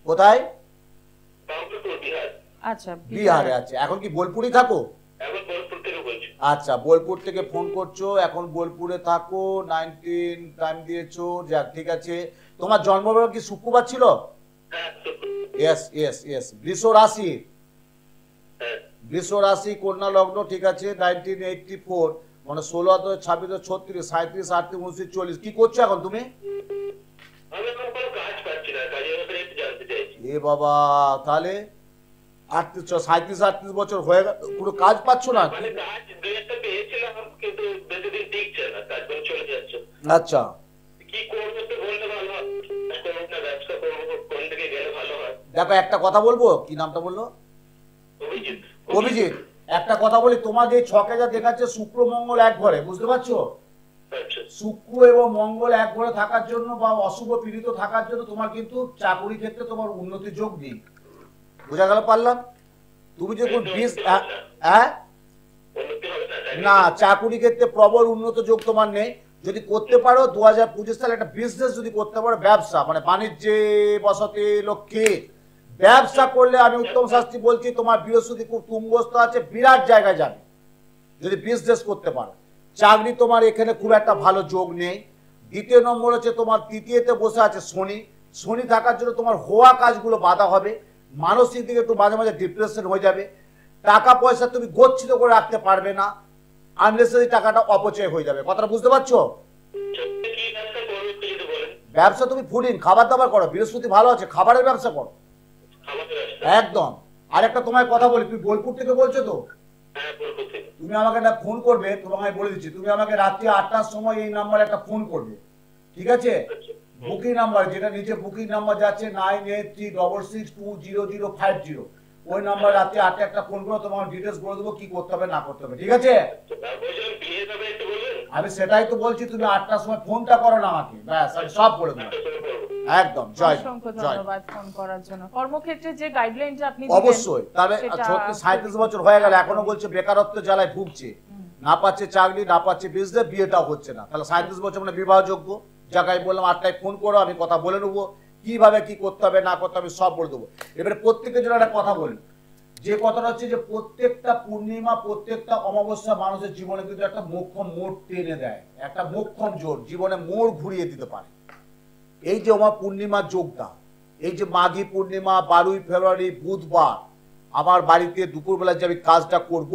B: কোথায়?
C: ভাগলপুর, বিহার।
A: আচ্ছা,
B: বিহারে। আছে। এখন কি বোলপুরই থাকো?
C: এখন বোলপুর থেকে বলছি।
B: আচ্ছা, বোলপুর থেকে ফোন করছো, এখন বোলপুরে থাকো, 19 টাইম দিয়েছো, যাক ঠিক আছে। তোমার জন্মবার কি শুক্রবার ছিল?
C: হ্যাঁ,
B: ইয়েস। বৃষ রাশি, বৃষ রাশি, কন্যা লগ্ন, ঠিক আছে। 1984 মানে 16, 26, 36, 37, 38, 39, 40। কি করছো এখন তুমি?
C: আমি এখন কোনো কাজ পাচ্ছি না, কাজের ব্যাপারে একটু জানতে চাইছি।
B: এ বাবা, তাহলে 37, 38 বছর হয়ে গেল, পুরো কাজ পাচ্ছ না?
C: মানে কাজ দু একটা পেয়েছিলাম, কিন্তু বেশি দিন টিকছে না, কাজ করে চলে যাচ্ছে।
B: আচ্ছা,
C: কি করবো তো বললে ভালো হয়, করবো না ব্যবসা করবো, কোন দিকে গেলে ভালো হয়?
B: দেখো একটা কথা বলবো, কি নামটা বললো? অভিজিৎ। একটা কথা বলি, তোমার যে ছকে যা দেখাচ্ছে শুক্র মঙ্গল এক ঘরে, বুঝতে পারছো?
C: আচ্ছা,
B: শুক্র এবং মঙ্গল এক ঘরে থাকার জন্য বা অশুভ পীড়িত থাকার জন্য তোমার কিন্তু চাকরি ক্ষেত্রে তোমার উন্নতি যোগ নেই। বোঝা গেল? পারলাম? তুমি যে কোন না, চাকরি ক্ষেত্রে প্রবল উন্নত যোগ তোমার নেই। যদি করতে পারো 2025 সালে একটা বিজনেস যদি করতে পারো, ব্যবসা মানে বাণিজ্যে বসতে লক্ষ্যে ব্যবসা করলে আমি উত্তম শাস্ত্রী বলছি তোমার বৃহস্পতি খুব তুঙ্গস্থ আছে, বিরাট জায়গায় যাবে যদি বিজনেস করতে পারো। চাকরি তোমার এখানে খুব একটা ভালো যোগ নেই। দ্বিতীয় নম্বর হচ্ছে তোমার তৃতীয়তে বসে আছে শনি। শনি থাকার জন্য তোমার হওয়া কাজগুলো বাধা হবে, মানসিক দিকে একটু মাঝে মাঝে ডিপ্রেশন হয়ে যাবে, টাকা পয়সা তুমি গচ্ছিত করে রাখতে পারবে না, আননেসেসারি টাকাটা অপচয় হয়ে যাবে। কথাটা বুঝতে পারছো? ব্যবসা তুমি ফুডিং খাবার দাবার করো, বৃহস্পতি ভালো আছে, খাবারের ব্যবসা করো
C: আমাদের রাস্তা।
B: একদম। আর একটা তোমায় কথা বলি, তুমি বোলপুর থেকে বলছো তো?
C: হ্যাঁ, বোলপুর থেকে।
B: তুমি আমাকে একটা ফোন করবে, তোমাকে আমি বলে দিচ্ছি, তুমি আমাকে রাত্রি 8টার সময় এই নাম্বারে একটা ফোন করবে, ঠিক আছে?
C: আচ্ছা।
B: বুকিং নাম্বার যেটা নিচে বুকিং নাম্বার যাচ্ছে 9836662050, ওই নাম্বার রাত্রি 8টায় একটা ফোন করো, তোমার ডিটেলস বলে দেবো কি করতে হবে না করতে হবে, ঠিক আছে?
C: তো তার বলছিলাম বিয়ের ব্যাপারে একটু বলবেন?
B: আমি সেটাই তো বলছি, তুমি 8টার সময় ফোনটা করো না আমাকে, ব্যাস আমি সব বলে দেবো।
C: একটা করে করবো।
B: একদম, জয়
A: অসংখ্য
B: জয়।
A: ধন্যবাদ ফোন করার জন্য। কর্মক্ষেত্রে যে গাইডলাইনটা আপনি দিলেন,
B: অবশ্যই, তবে
A: সেটা
B: 37 বছর হয়ে গেল এখনো বলছে বেকারত্ব জ্বালায় ভুগছে, না পাচ্ছে চাকরি, না পাচ্ছে বিজনেস, বিয়েটাও হচ্ছে না, তাহলে 37 বছর মানে বিবাহযোগ্য। জায়গায় বললাম 8টায় ফোন করো, আমি কথা বলে নেবো কিভাবে কি করতে হবে না করতে হবে সব বলে দেবো। এবারে প্রত্যেকের জন্য একটা কথা বলি, যে কথাটা হচ্ছে যে প্রত্যেকটা পূর্ণিমা প্রত্যেকটা অমাবস্যা মানুষের জীবনে কিন্তু একটা মোক্ষম মোড় টেনে দেয়, একটা মোক্ষম জোর জীবনে মোড় ঘুরিয়ে দিতে পারে। এই যে আমার পূর্ণিমা যোগটা, এই যে মাঘী পূর্ণিমা 12ই ফেব্রুয়ারি বুধবার আমার বাড়িতে দুপুরবেলা যে আমি কাজটা করব,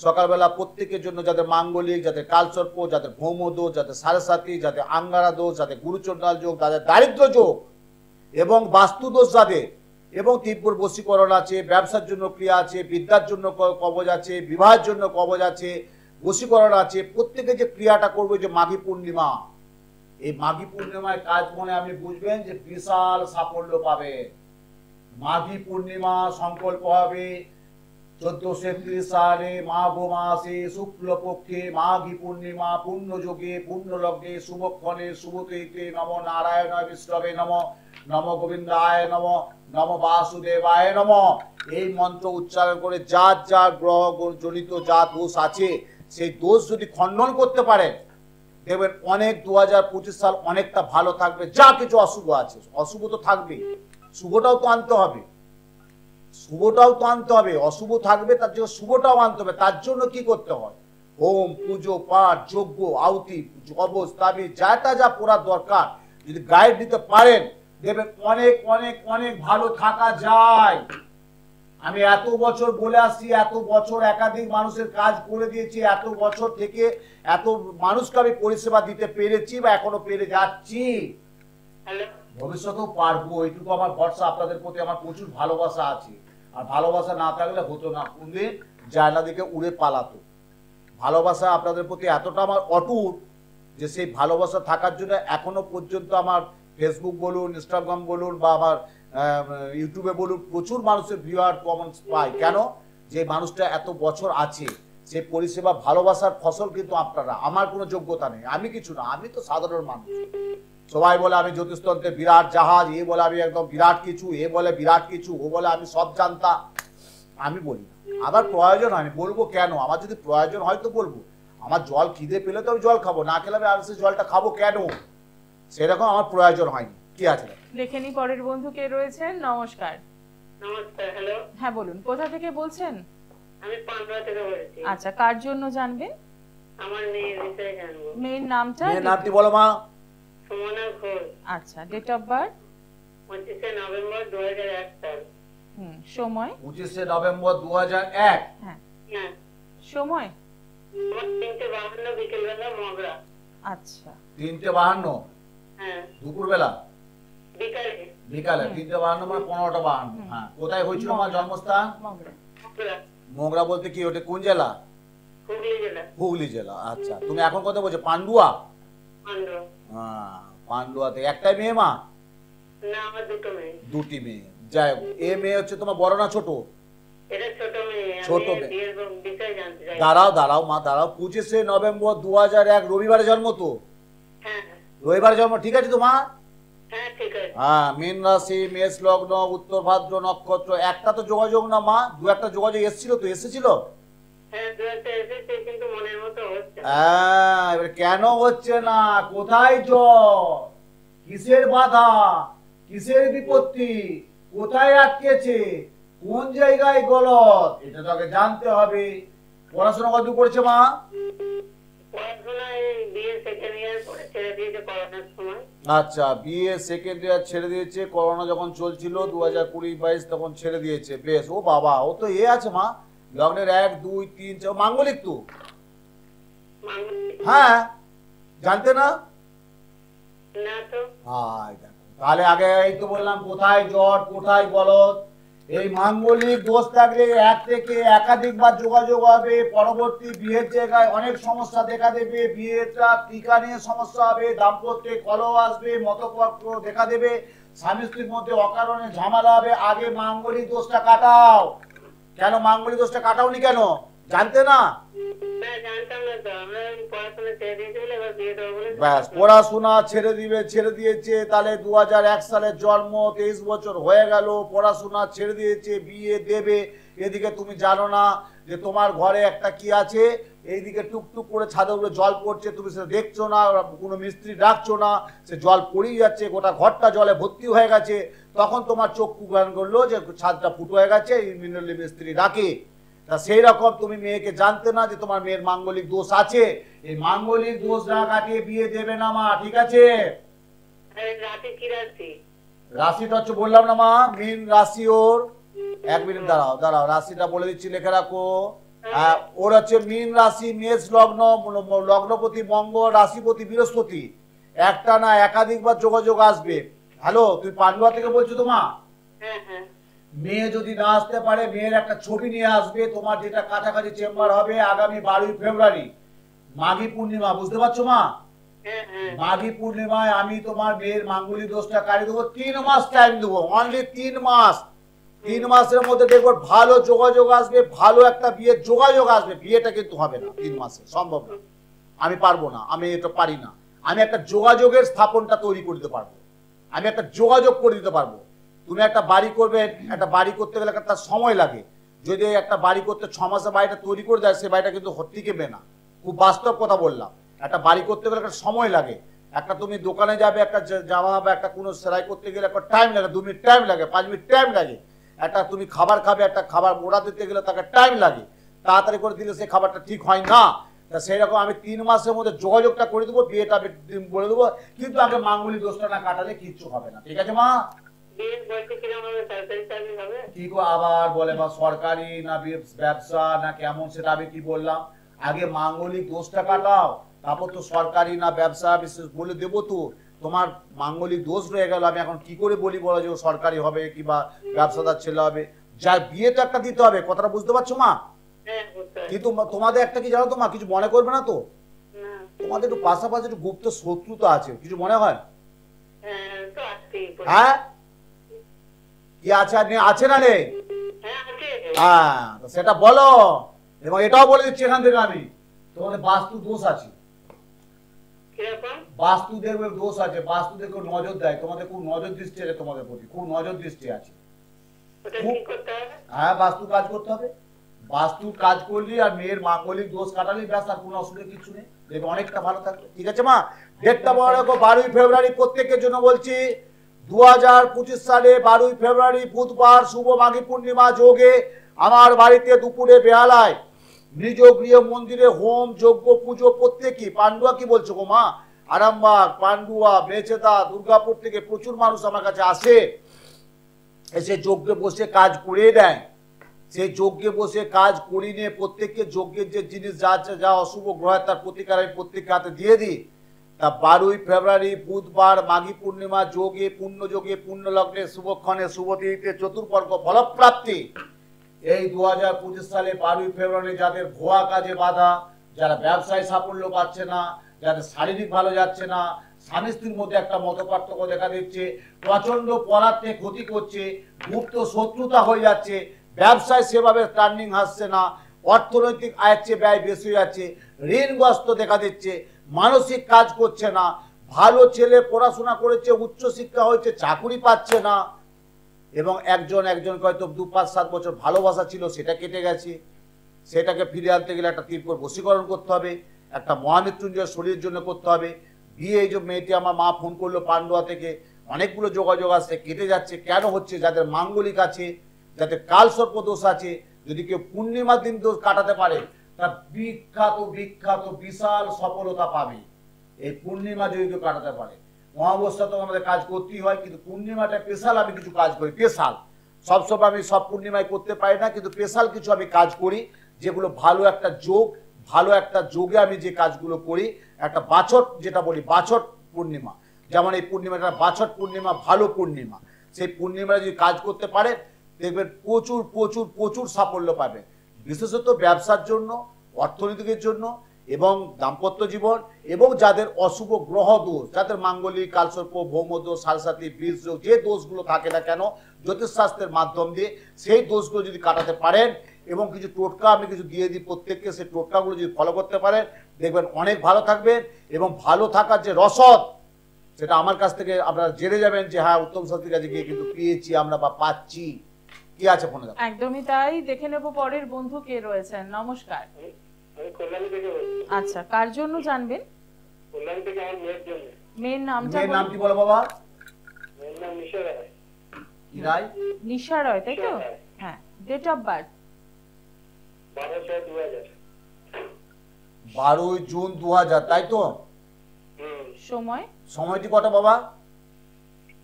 B: সকালবেলা প্রত্যেকের জন্য যাদের মাঙ্গলিক, যাদের কালসর্প, যাদের ভৌমদোষ, যাদের সাড়ে যাদের আঙ্গারা দোষ, যাদের গুরুচণ্ডাল যোগ, যাদের দারিদ্র যোগ এবং বাস্তুদোষ যাদের, এবং তীব্র বশীকরণ আছে, ব্যবসার জন্য ক্রিয়া আছে, বিদ্যার জন্য কবজ আছে, বিবাহের জন্য কবজ আছে, বশীকরণ আছে, প্রত্যেকে যে ক্রিয়াটা করবে যে মাঘী পূর্ণিমা, এই মাঘী পূর্ণিমায় কাজ মনে আপনি বুঝবেন যে বিশাল সাফল্য পাবে। মাঘী পূর্ণিমা সংকল্প হবে 1431 সালে মাঘ মাসে শুক্লপক্ষে মাঘী পূর্ণিমা, পূর্ণযোগে পূর্ণলগ্নে শুভক্ষণে শুভতিথিতে নম নারায়ণ বিষ্ণবে নম, নম গোবিন্দায় নম, নম বাসুদেবায় নম, এই মন্ত্র উচ্চারণ করে যার যার গ্রহ জনিত যা দোষ আছে সেই দোষ যদি খণ্ডন করতে পারেন, দেখবেন অনেক 2025 সাল অনেকটা ভালো থাকবে। যা কিছু অশুভ আছে, অশুভ তো থাকবেই, শুভটাও তো আনতে হবে, শুভটাও তো আনতে হবে, অশুভ থাকবে তার জন্য শুভটাও আনতে হবে। তার জন্য কি করতে হয়? হোম, পুজো, পাঠ, যজ্ঞ, আহুতি, কবচ, তাবিজ, যাটা যা পড়ার দরকার যদি গাইড দিতে পারেন, দেখবেন অনেক অনেক অনেক ভালো থাকা যায়। আমি এত বছর বলে আসছি, এত বছর একাধিক মানুষের কাজ করে দিয়েছি, এত বছর থেকে এত মানুষকে আমি পরিষেবা দিতে পেরেছি বা এখনো পেরে যাচ্ছি,
C: হ্যালো।
B: ভবিষ্যতেও পারবো। এইটুকু আমার ভরসা, আপনাদের প্রতি আমার প্রচুর ভালোবাসা আছে, আর ভালোবাসা না থাকলে হতো না, কোনদিন জায়গা দিকে উড়ে পালাতো। ভালোবাসা আপনাদের প্রতি এতটা আমার অটুট যে সেই ভালোবাসা থাকার জন্য এখনো পর্যন্ত আমার ফেসবুক বলুন, ইনস্টাগ্রাম বলুন বা আমার ইউটিউবে বলুন, প্রচুর মানুষের ভিউয়ার কমেন্টস পাই। কেন? যে মানুষটা এত বছর আছে, সেই পরিষেবা ভালোবাসার ফসল কিন্তু আপনারা। আমার কোনো যোগ্যতা নেই, আমি কিছু না, আমি তো সাধারণ মানুষ। সবাই বলে আমি জ্যোতিষতন্ত্রে বিরাট জাহাজ, এ বলে আমি একদম বিরাট কিছু, এ বলে বিরাট কিছু, ও বলে আমি সব জানতা। আমি বলি না, আমার প্রয়োজন হয়নি, বলবো কেন? আমার যদি প্রয়োজন হয় তো বলবো। আমার জল খিদে পেলে তো আমি জল খাবো, না খেলে আমি আর সেই জলটা খাবো কেন? সেরকম আমার প্রয়োজন হয়নি। কি আছে?
A: লেখেনি পরের বন্ধু কে রয়েছেন? নমস্কার।
C: নমস্কার। হ্যালো,
A: হ্যাঁ বলুন, কোথা থেকে বলছেন?
C: আমি পান্ডুয়া থেকে বলছি।
A: আচ্ছা, কার জন্য জানবেন?
C: আমার মেয়ের বিষয়ে জানবো।
A: মেয়ের নামটা?
B: মেয়ের নামটি বলো মা।
C: সুমনা ঘোষ।
A: আচ্ছা, ডেট অফ বার্থ?
C: 25শে নভেম্বর 2001 সাল।
A: সময়?
B: 25শে নভেম্বর 2001।
A: হ্যাঁ।
C: হ্যাঁ।
A: সময়?
C: আমার 3:52 বিকেলবেলা মগরা।
A: আচ্ছা।
B: 3:52
C: হ্যাঁ,
B: দুপুরবেলা?
C: বিকালে।
B: বিকালে 3:52 মানে 15:52। হ্যাঁ, কোথায় হয়েছিল মা জন্মস্থান?
A: মগরা।
C: মগরা,
B: মোগরা বলতে কি ওটা কোন জেলা?
C: হুগলি জেলা।
B: হুগলি জেলা। আচ্ছা, তুমি এখন কথা বলছো পান্ডুয়া?
C: পান্ডুয়া।
B: হ্যাঁ, পান্ডুয়াতে একটাই মেয়ে মা?
C: না, আমার দুটো মেয়ে।
B: দুটি মেয়ে। যাই হোক, এ মেয়ে হচ্ছে তোমার বড় না ছোট?
C: এটা ছোট মেয়ে।
B: ছোট
C: আমি
B: মেয়ে।
C: বিয়ের বিষয়ে জানতে চাই।
B: দাঁড়াও দাঁড়াও মা, দাঁড়াও। 25শে নভেম্বর 2001 রবিবারে জন্ম তো?
C: হ্যাঁ
B: রবিবারে জন্ম, ঠিক আছে তো মা?
C: হ্যাঁ, ঠিক আছে।
B: হ্যাঁ, মীন রাশি, মেষ লগ্ন, উত্তর ভাদ্র নক্ষত্র। একটা তো যোগাযোগ না মা, দু একটা যোগাযোগ এসেছিল তো? এসেছিল?
C: হ্যাঁ, দু একটা এসেছে কিন্তু মনের মতো হচ্ছে না।
B: হ্যাঁ, এবার কেন হচ্ছে না? কোথায় জ্বর? কিসের বাধা? কিসের বিপত্তি? কোথায় আটকেছে? কোন জায়গায় গলত? এটা তোকে জানতে হবে। পড়াশোনা কত করেছে মা?
C: পড়াশোনায় বিয়ে সেকেন্ড ইয়ার পরে ছেড়ে দিয়েছে করোনার সময়।
B: আচ্ছা, বিএ সেকেন্ড ইয়ার ছেড়ে দিয়েছে, করোনা যখন চলছিল 2020-22 তখন ছেড়ে দিয়েছে। বেশ, ও বাবা, ও তো এ আছে মা, লগ্নের 1 2 3 4 মাঙ্গলিক তো?
C: মাঙ্গলিক।
B: হ্যাঁ, জানতে না?
C: না তো।
B: দেখো তাহলে আগে এই তো বললাম কোথায় জট কোথায় বলদ। এই মাঙ্গলিক দোষ থাকলে এক থেকে একাধিকবার যোগাযোগ হবে, পরবর্তী বিয়ের জায়গায় অনেক সমস্যা দেখা দেবে, বিয়েটা টিকা নিয়ে সমস্যা হবে, দাম্পত্যে কলহ আসবে, মতপক্ষ দেখা দেবে, স্বামী স্ত্রীর মধ্যে অকারণে ঝামেলা হবে। আগে মাঙ্গলিক দোষটা কাটাও। কেন মাঙ্গলিক দোষটা কাটাওনি কেন জানতে না?
C: না জানতাম না তো, আমরা পড়াশোনা ছেড়ে দিয়েছি বলে এবার বিয়ে দেবো বলে।
B: ব্যাস পড়াশোনা ছেড়ে দিয়েছে। তাহলে 2001 সালের জন্ম, 23 বছর হয়ে গেল, পড়াশোনা ছেড়ে দিয়েছে, বিয়ে দেবে। এদিকে তুমি জানো না যে তোমার ঘরে একটা কি আছে, এইদিকে টুকটুক করে ছাদের উপরে জল পড়ছে, তুমি সেটা দেখছো না, কোনো মিস্ত্রি ডাকছো না, সে জল পড়েই যাচ্ছে, গোটা ঘরটা জলে ভর্তি হয়ে গেছে। তখন তোমার চক্ষু জ্ঞান করলো যে ছাদটা ফুটো হয়ে গেছে, মিনারেল মিস্ত্রি ডাকে। তা সেই রকম তুমি মেয়েকে জানতে না যে তোমার মেয়ের মাঙ্গলিক দোষ আছে। এই মাঙ্গলিক দোষ না কাটিয়ে বিয়ে দেবে না মা, ঠিক আছে?
C: রাতে কি রাশি?
B: রাশিটা হচ্ছে বললাম না মা, মীন রাশি ওর। এক মিনিট দাঁড়াও রাশিটা বলে দিচ্ছি, লিখে রাখো। ওর হচ্ছে মীন রাশি, মেষ লগ্ন, লগ্নপতি মঙ্গল, রাশিপতি বৃহস্পতি। একটা না একাধিকবার যোগাযোগ আসবে। হ্যালো, তুমি পান্ডুয়া থেকে বলছো তো মা?
C: হ্যাঁ হ্যাঁ।
B: মেয়ে যদি না আসতে পারে, মেয়ের একটা ছবি নিয়ে আসবে। তোমার যেটা কাছাকাছি চেম্বার হবে আগামী 12 ফেব্রুয়ারি, মাঘী পূর্ণিমা, বুঝতে পারছো মা? মাঘী পূর্ণিমায় আমি তোমার মেয়ের মাঙ্গলিক দোষটা কাটিয়ে দেবো। 3 মাস টাইম দেবো, অনলি 3 মাস। 3 মাসের মধ্যে দেখবো ভালো যোগাযোগ আসবে, ভালো একটা বিয়ের যোগাযোগ আসবে। বিয়েটা কিন্তু হবে না 3 মাসে, সম্ভব না। আমি পারবো না, আমি এটা পারি না। আমি একটা যোগাযোগের স্থাপনটা তৈরি করে দিতে পারবো, আমি একটা যোগাযোগ করে দিতে পারবো। তুমি একটা বাড়ি করবে, একটা বাড়ি করতে গেলে একটা সময় লাগে। যদি একটা বাড়ি করতে 6 মাসে বাড়িটা তৈরি করে দেয়, সে বাড়িটা কিন্তু টিকবে না। খুব বাস্তব কথা বললাম। একটা বাড়ি করতে গেলে একটা সময় লাগে। একটা তুমি দোকানে যাবে, একটা জামা বা একটা কোনো সেলাই করতে গেলে একটা টাইম লাগে, 2 মিনিট টাইম লাগে, 5 মিনিট টাইম লাগে। একটা তুমি খাবার খাবে, একটা খাবার মোড়া দিতে গেলে তাকে টাইম লাগে। তাড়াতাড়ি করে দিলে সেই খাবারটা ঠিক হয় না। তা সেই রকম আমি 3 মাসের মধ্যে যোগাযোগটা করে দেবো, বিয়েটা আমি বলে দেবো। কিন্তু আগে মাঙ্গলিক দোষটা না কাটালে কিচ্ছু হবে না, ঠিক আছে মা? কি গো আবার বলে মা, সরকারি না ব্যবসা না কেমন, সেটা আমি কি বললাম? আগে মাঙ্গলিক দোষটা কাটাও, তারপর তো সরকারি না ব্যবসা বিশেষ বলে দেবো। তো তোমার মাঙ্গলিক দোষ রয়ে গেল, আমি এখন কি করে বলি বলো যে সরকারি হবে কিংবা ব্যবসাদার ছেলে হবে? যার বিয়ে তো একটা দিতে হবে, কথাটা বুঝতে পারছো মা? কিন্তু তোমাদের একটা কি জানো তো মা, কিছু মনে করবে না তো? তোমাদের একটু পাশাপাশি একটু গুপ্ত শত্রুতা আছে, কিছু মনে হয়? হ্যাঁ কি আছে, আছে না নেই? হ্যাঁ সেটা বলো। এবং এটাও বলে দিচ্ছি এখান থেকে আমি, তোমাদের বাস্তু দোষ আছে। বাস্তু দেখবে দোষ আছে, বাস্তু দেখে নজর দেয়, তোমাদের খুব নজর দৃষ্টি আছে, তোমাদের প্রতি খুব নজর দৃষ্টি আছে। হ্যাঁ বাস্তু কাজ করতে হবে। বাস্তুর কাজ করলি আর মেয়ের মাঙ্গলিক দোষ কাটালি, ব্যাস, আর কোনো অসুবিধা কিছু নেই, দেখবে অনেকটা ভালো থাকবে, ঠিক আছে মা? ডেটটা বড় রাখো, 12 ফেব্রুয়ারি প্রত্যেকের জন্য বলছি। 2025 সালে 12 ফেব্রুয়ারি বুধবার, শুভ মাঘী পূর্ণিমা যোগে আমার বাড়িতে দুপুরে বেহালায় নিজ গৃহ মন্দিরে হোম যজ্ঞ পুজো প্রত্যেকই। পান্ডুয়া কি বলছো গো মা? আরামবাগ, পান্ডুয়া, মেচেদা, দুর্গাপুর থেকে প্রচুর মানুষ আমার কাছে আসে, এসে যজ্ঞে বসে কাজ করে দেয়। সেই যজ্ঞে বসে কাজ করি নিয়ে প্রত্যেককে যজ্ঞের যে জিনিস যা আছে, যা অশুভ গ্রহ তার প্রতিকার আমি প্রত্যেককে হাতে দিয়ে দিই। তা 12 ফেব্রুয়ারি বুধবার মাঘী পূর্ণিমা যোগে, পূর্ণ যোগে, পূর্ণ লগ্নে, শুভক্ষণে, শুভতিথিতে চতুর্বর্গ ফলপ্রাপ্তি। এই 2025 সালে 12 ফেব্রুয়ারি যাদের ভুয়া কাজে বাধা, যারা ব্যবসায় সাফল্য পাচ্ছে না, যাদের শারীরিক ভালো যাচ্ছে না, স্বামী স্ত্রীর মধ্যে একটা মতপার্থক্য দেখা দিচ্ছে, প্রচন্ড পরার্থে ক্ষতি করছে, গুপ্ত শত্রুতা হয়ে যাচ্ছে, ব্যবসায় সেভাবে টার্নিং আসছে না, অর্থনৈতিক আয়ের চেয়ে ব্যয় বেশি হয়ে যাচ্ছে, ঋণগ্রস্ত দেখা দিচ্ছে, মানসিক কাজ করছে না, ভালো ছেলে পড়াশোনা করেছে, উচ্চশিক্ষা হয়েছে, চাকুরি পাচ্ছে না, এবং একজনকে হয়তো 2-5-7 বছর ভালোবাসা ছিল, সেটা কেটে গেছে, সেটাকে ফিরে আনতে গেলে একটা তীব্র বশীকরণ করতে হবে, একটা মহামৃত্যুঞ্জয় শরীরের জন্য করতে হবে। বিয়ে, এই যে মেয়েটি আমার মা ফোন করলো পান্ডুয়া থেকে, অনেকগুলো যোগাযোগ আসছে, কেটে যাচ্ছে। কেন হচ্ছে? যাদের মাঙ্গলিক আছে, যাদের কালসর্প দোষ আছে, যদি কেউ পূর্ণিমার দিন দোষ কাটাতে পারে, তার বিখ্যাত বিশাল সফলতা পাবে। এই পূর্ণিমা যদি কেউ কাটাতে পারে, অমাবস্যা তো আমাদের কাজ করতেই হয়, কিন্তু পূর্ণিমাটা স্পেশাল আমি কিছু কাজ করি, স্পেশাল। সবসময় আমি সব পূর্ণিমায় করতে পারি না, কিন্তু স্পেশাল কিছু আমি কাজ করি, যেগুলো ভালো একটা যোগ, ভালো একটা যোগে আমি যে কাজগুলো করি, একটা বাছর, যেটা বলি বাছর পূর্ণিমা, যেমন এই পূর্ণিমাটা বাছর পূর্ণিমা, ভালো পূর্ণিমা, সেই পূর্ণিমায় যদি কাজ করতে পারে দেখবেন প্রচুর প্রচুর প্রচুর সাফল্য পাবে, বিশেষত ব্যবসার জন্য, অর্থনীতির জন্য এবং দাম্পত্য জীবন, এবং যাদের অশুভ গ্রহ দোষ, যাদের মাঙ্গলিক, কালসর্প, ভৌমদোষ, সারসাতি, বীজ যোগ, যে দোষগুলো থাকে না কেন জ্যোতিষশাস্ত্রের মাধ্যম দিয়ে সেই দোষগুলো যদি কাটাতে পারেন এবং কিছু টোটকা আমি কিছু দিয়ে দিই প্রত্যেককে, সেই টোটকাগুলো যদি ফলো করতে পারেন দেখবেন অনেক ভালো থাকবেন। এবং ভালো থাকার যে রসদ সেটা আমার কাছ থেকে আপনারা জেনে যাবেন যে হ্যাঁ উত্তম শাস্ত্রীর কাছে গিয়ে কিন্তু পেয়েছি আমরা বা পাচ্ছি। কি আছে ফোনে?
A: একদমই তাই। দেখে নেব পরের বন্ধু কে রয়েছেন। নমস্কার।
C: আমি কল্যাণী থেকে বলছি।
A: আচ্ছা, কার জন্য জানবেন?
C: কল্যাণী থেকে আমার মেয়ের জন্য।
A: মেয়ের নামটা
B: মেয়ের নাম
A: বলুন।
B: কি বলো বাবা?
C: মেয়ের নাম নিশা রায়।
B: কি রায়?
A: নিশা রয়, তাই তো?
C: নিশা রায়।
A: হ্যাঁ। Date of birth?
C: 12/6/2000।
B: 12 জুন 2000, তাই তো?
A: সময়?
B: সময়টি কটা বাবা?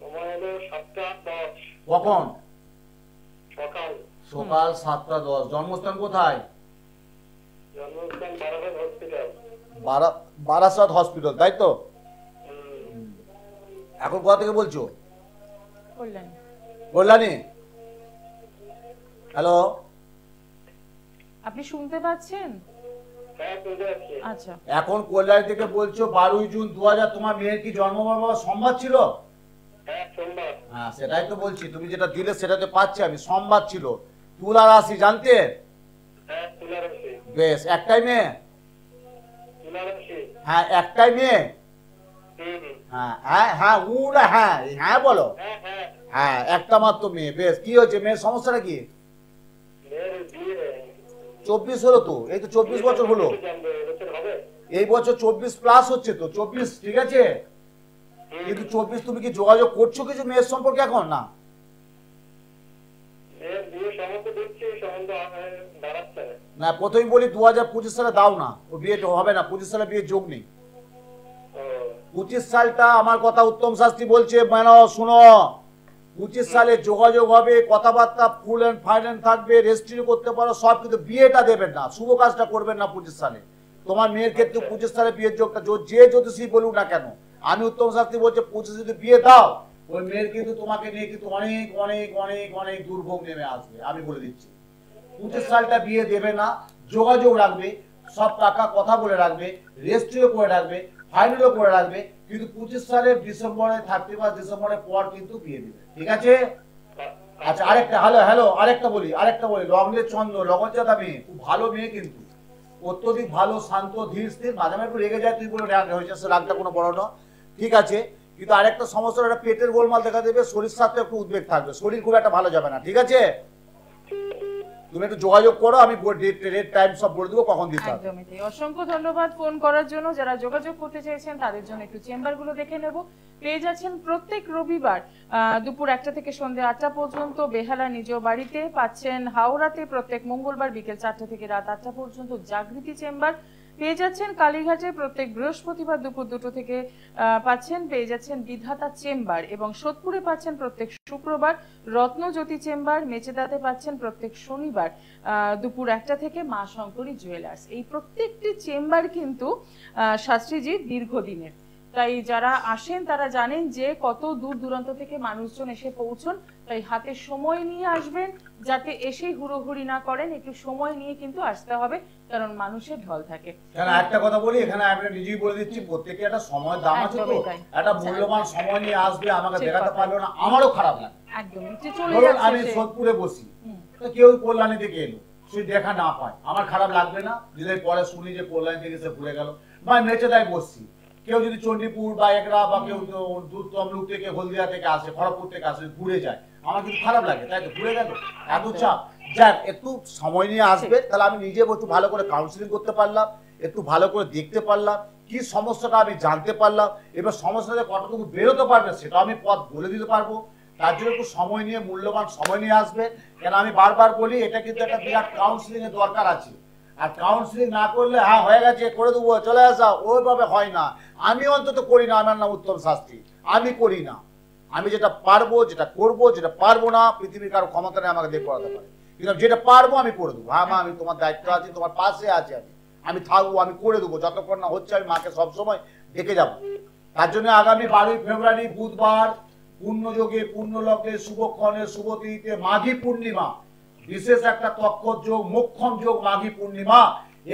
C: সময় হলো 7:10
B: কখন?
C: সকাল।
B: সকাল 7:10। জন্মস্থান কোথায়?
C: জন্মস্থান বারাসাত হসপিটাল।
B: বারাসাত হসপিটাল, তাই তো? এখন কোথা থেকে বলছো?
A: কল্যাণী।
B: কল্যাণী। হ্যালো,
A: আপনি শুনতে পাচ্ছেন?
C: হ্যাঁ, শুনতে পাচ্ছি।
A: আচ্ছা।
B: এখন কল্যাণী থেকে বলছো 12 জুন 2000। তোমার মেয়ের কি জন্ম বাবা সোমবার ছিল?
C: হ্যাঁ, সোমবার।
B: হ্যাঁ সেটাই তো বলছি, তুমি যেটা দিলে সেটাতে পাচ্ছি আমি, সোমবার ছিল। তুলা রাশি জানতে?
C: হ্যাঁ, তুলা রাশি।
B: বেশ, একটাই মেয়ে?
C: তুলা রাশি।
B: হ্যাঁ একটাই মেয়ে?
C: হুম।
B: হ্যাঁ হ্যাঁ হ্যাঁ উড়া হ্যাঁ হ্যাঁ বলো।
C: হ্যাঁ হ্যাঁ।
B: হ্যাঁ একটা মাত্র মেয়ে। বেশ, কি হয়েছে মেয়ের সমস্যাটা কি?
C: মেয়ের বিয়ে।
B: 24 হলো তো, এই তো 24 বছর হলো।
C: জানবো এবছর হবে?
B: এই বছর 24 প্লাস হচ্ছে তো, 24 ঠিক আছে। কিন্তু 24 তুমি কি যোগাযোগ করছো কিছু মেয়ের সম্পর্কে এখন? না
C: মেয়ের বিয়ে সম্বন্ধ দেখছি, সম্বন্ধ দাঁড়াচ্ছে না।
B: না প্রথমেই বলি 2025 সালে দাও না, ও বিয়ে হবে না, 25 সালে বিয়ে যোগ নেই।
C: ও,
B: 25 সালটা আমার কথা উত্তম শাস্ত্রী বলছে, মানে শুনো, 25 সালে যোগাযোগ হবে, কথাবার্তা ফুল এন্ড ফাইনাল থাকবে, রেজিস্ট্রি করতে পারো সব, কিন্তু বিয়েটা দেবেন না, শুভ কাজটা করবেন না 25 সালে। তোমার মেয়ের ক্ষেত্রে 25 সালে বিয়ের যোগটা যে জ্যোতিষী বলুক না কেন, আমি উত্তম শাস্ত্রী বলছে 25 যদি বিয়ে দাও ওই মেয়ের কিন্তু তোমাকে নিয়ে কিন্তু অনেক অনেক অনেক অনেক দুর্ভোগ নেমে আসবে, আমি বলে দিচ্ছি। 25 সালটা বিয়ে দেবে না, যোগাযোগ রাখবে, সব টাকা কথা বলে রাখবে, রেজিস্ট্রিও করে রাখবে, ফাইনালও করে রাখবে, কিন্তু 25 সালের ডিসেম্বরে 31 ডিসেম্বরের পর কিন্তু বিয়ে দেবে, ঠিক আছে? আচ্ছা আরেকটা হ্যালো আরেকটা বলি লগ্নের চন্দ্র, লগনজাতা মেয়ে, খুব ভালো মেয়ে কিন্তু অত্যধিক ভালো, শান্ত, ধীর স্থির, মাঝে মাঝে একটু রেগে যায়, তুই বলে রাগ হয়েছে, সে রাগটা কোনো বড় না, ঠিক আছে। কিন্তু আরেকটা সমস্যা, একটা পেটের গোলমাল দেখা দেবে, শরীর স্বাস্থ্যে একটু উদ্বেগ থাকবে, শরীর খুব একটা ভালো যাবে না, ঠিক আছে? তুমি একটু যোগাযোগ করো, আমি ডেট টাইম সব বলে দেবো কখন দিতে হবে।
A: একদমই তাই। অসংখ্য ধন্যবাদ ফোন করার জন্য। যারা যোগাযোগ করতে চাইছেন তাদের জন্য একটু চেম্বারগুলো দেখে নেব। পেয়ে যাচ্ছেন প্রত্যেক রবিবার দুপুর 1টা থেকে সন্ধ্যে 8টা পর্যন্ত বেহালা নিজ বাড়িতে, পাচ্ছেন হাওড়াতে প্রত্যেক মঙ্গলবার বিকেল 4টা থেকে রাত 8টা পর্যন্ত জাগৃতি চেম্বার, পেয়ে যাচ্ছেন কালীঘাটে প্রত্যেক বৃহস্পতিবার দুপুর 2টো থেকে পেয়ে যাচ্ছেন বিধাতা চেম্বার, এবং সোদপুরে পাচ্ছেন প্রত্যেক শুক্রবার রত্নজ্যোতি চেম্বার, মেচেদাতে পাচ্ছেন প্রত্যেক শনিবার দুপুর 1টা থেকে মা শঙ্করী জুয়েলার্স। এই প্রত্যেকটি চেম্বার কিন্তু শাস্ত্রীজির দীর্ঘদিনের, তাই যারা আসেন তারা জানেন যে কত দূর দূরান্ত থেকে মানুষজন এসে পৌঁছন, তাই হাতে সময় নিয়ে আসবেন, যাতে এসেই হুড়োহুড়ি না করেন, একটু সময় নিয়ে কিন্তু আসতে হবে, কারণ মানুষের ঢল থাকে।
B: কেন একটা কথা বলি, এখানে আমি নিজেই বলে দিচ্ছি, প্রত্যেকে একটা সময় দাম আছে তো, একটা মূল্যবান সময় নিয়ে আসবে, আমাকে দেখাতে পারলো না, আমারও খারাপ লাগে।
A: একদম চলে
B: ধরুন
A: যাচ্ছে
B: আমি সোদপুরে বসি, তো কেউ কল্যাণী থেকে এলো, সে দেখা না পায়, আমার খারাপ লাগবে না? যদি পরে শুনি যে কল্যাণী থেকে সে ঘুরে গেল, বা মেচেদায় বসছি, কেউ যদি চণ্ডীপুর বা একরা বা কেউ দূর তমলুক থেকে, হলদিয়া থেকে আসে, খড়গপুর থেকে আসে, ঘুরে যায়, আমার কিন্তু খারাপ লাগে, তাই তো? ঘুরে গেল, এত চাপ, যাক একটু সময় নিয়ে আসবে, তাহলে আমি নিজে একটু ভালো করে কাউন্সিলিং করতে পারলাম, একটু ভালো করে দেখতে পারলাম, কি সমস্যাটা আমি জানতে পারলাম, এবার সমস্যাটা কতটুকু বেরোতে পারবে সেটা আমি পথ বলে দিতে পারবো। তার জন্য একটু সময় নিয়ে, মূল্যবান সময় নিয়ে আসবে, কেন আমি বারবার বলি এটা কিন্তু একটা বিরাট কাউন্সিলিং এর দরকার আছে, আর কাউন্সিলিং না করলে হ্যাঁ হয়ে গেছে করে দেবো চলে আসা, ওইভাবে হয় না। আমি অন্তত করি না, আমার নাম উত্তম শাস্ত্রী, আমি করি না, আমি যেটা পারবো, যেটা করবো, যেটা পারবো না পৃথিবীর কারো ক্ষমতা নেই আমাকে দেখে করাতে পারে, কিন্তু যেটা পারবো আমি করে দেবো। হ্যাঁ মা, আমি তোমার দায়িত্ব আছি, তোমার পাশে আছি, আমি থাকবো, আমি করে দেবো, যতক্ষণ না হচ্ছে আমি মাকে সবসময় ডেকে যাবো, তার জন্য আগামী 12 ফেব্রুয়ারি বুধবার পূর্ণযোগে পূর্ণলগ্নে শুভক্ষণে শুভতিথিতে মাঘী পূর্ণিমা, বিশেষ একটা তক্ষক যোগ মোক্ষম যোগ মাঘী পূর্ণিমা।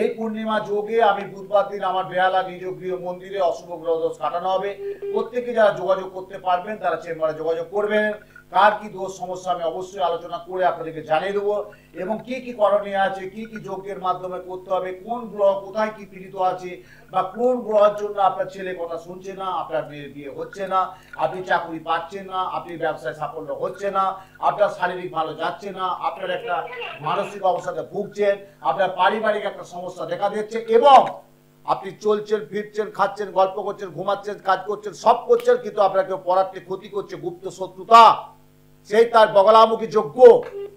B: এই পূর্ণিমা যোগে আমি বুধবার দিন আমার বেহালা নিজ গৃহ মন্দিরে অশুভ গ্রহ দোষ কাটানো হবে। প্রত্যেকে যারা যোগাযোগ করতে পারবেন তারা চেম্বারে যোগাযোগ করবেন। কার কি দোষ সমস্যা আমি অবশ্যই আলোচনা করে আপনাদেরকে জানিয়ে দেবো, এবং কি কি করণীয় আছে, কি কি যজ্ঞের মাধ্যমে করতে হবে, কোন গ্রহ কোথায় কি পীড়িত আছে, বা কোন গ্রহের জন্য আপনার ছেলে কথা শুনছে না, আপনার মেয়ের বিয়ে হচ্ছে না, আপনি চাকরি পাচ্ছেন না, আপনি ব্যবসায় সাফল্য হচ্ছে না, আপনার শারীরিক ভালো যাচ্ছে না, আপনার একটা মানসিক অবস্থাতে ভুগছেন, আপনার পারিবারিক একটা সমস্যা দেখা দিচ্ছে, এবং আপনি চলছেন ফিরছেন খাচ্ছেন গল্প করছেন ঘুমাচ্ছেন কাজ করছেন সব করছেন, কিন্তু আপনার কেউ পরার্থে ক্ষতি করছে, গুপ্ত শত্রুতা, সেই তার বগলামুখী যজ্ঞ।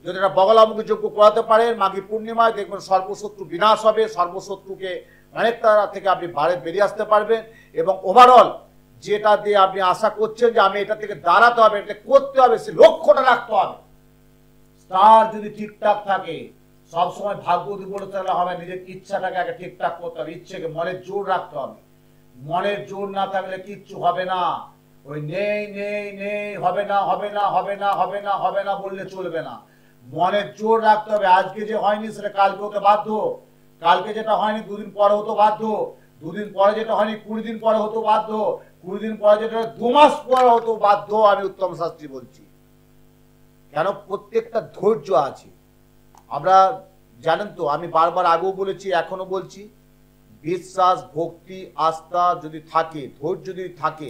B: যদি একটা বগলামুখী যজ্ঞ করাতে পারেন মাঘী পূর্ণিমায়, দেখবেন সর্বশত্রু বিনাশ হবে, সর্বশত্রুকে অনেক তারা থেকে আপনি বাইরে বেরিয়ে আসতে পারবেন, এবং ওভারঅল যেটা দিয়ে আপনি আশা করছেন যে আমি এটা থেকে দাঁড়াতে হবে, এটা করতে হবে, সে লক্ষ্যটা রাখতে হবে। তার যদি ঠিকঠাক থাকে, সবসময় ভাগ্য দুর্বল থাকলে হবে, নিজের ইচ্ছাটাকে আগে ঠিকঠাক করতে হবে, ইচ্ছেকে মনের জোর রাখতে হবে। মনের জোর না থাকলে কিচ্ছু হবে না। ওই নেই নেই নেই হবে না হবে না হবে না হবে না হবে না বললে চলবে না। মনের জোর রাখতে হবে। আজকে যে হয়নি সেটা কালকে হতে বাধ্য, কালকে যেটা হয়নি দুদিন পরে হতে বাধ্য, দুদিন পরে যেটা হয়নি 20 দিন পরে হতে বাধ্য, 20 দিন পরে যেটা 2 মাস পরে হতে বাধ্য। আমি উত্তম শাস্ত্রী বলছি, কেন প্রত্যেকটা ধৈর্য আছে। আমরা জানেন তো, আমি বারবার আগেও বলেছি এখনো বলছি, বিশ্বাস ভক্তি আস্থা যদি থাকে, ধৈর্য যদি থাকে,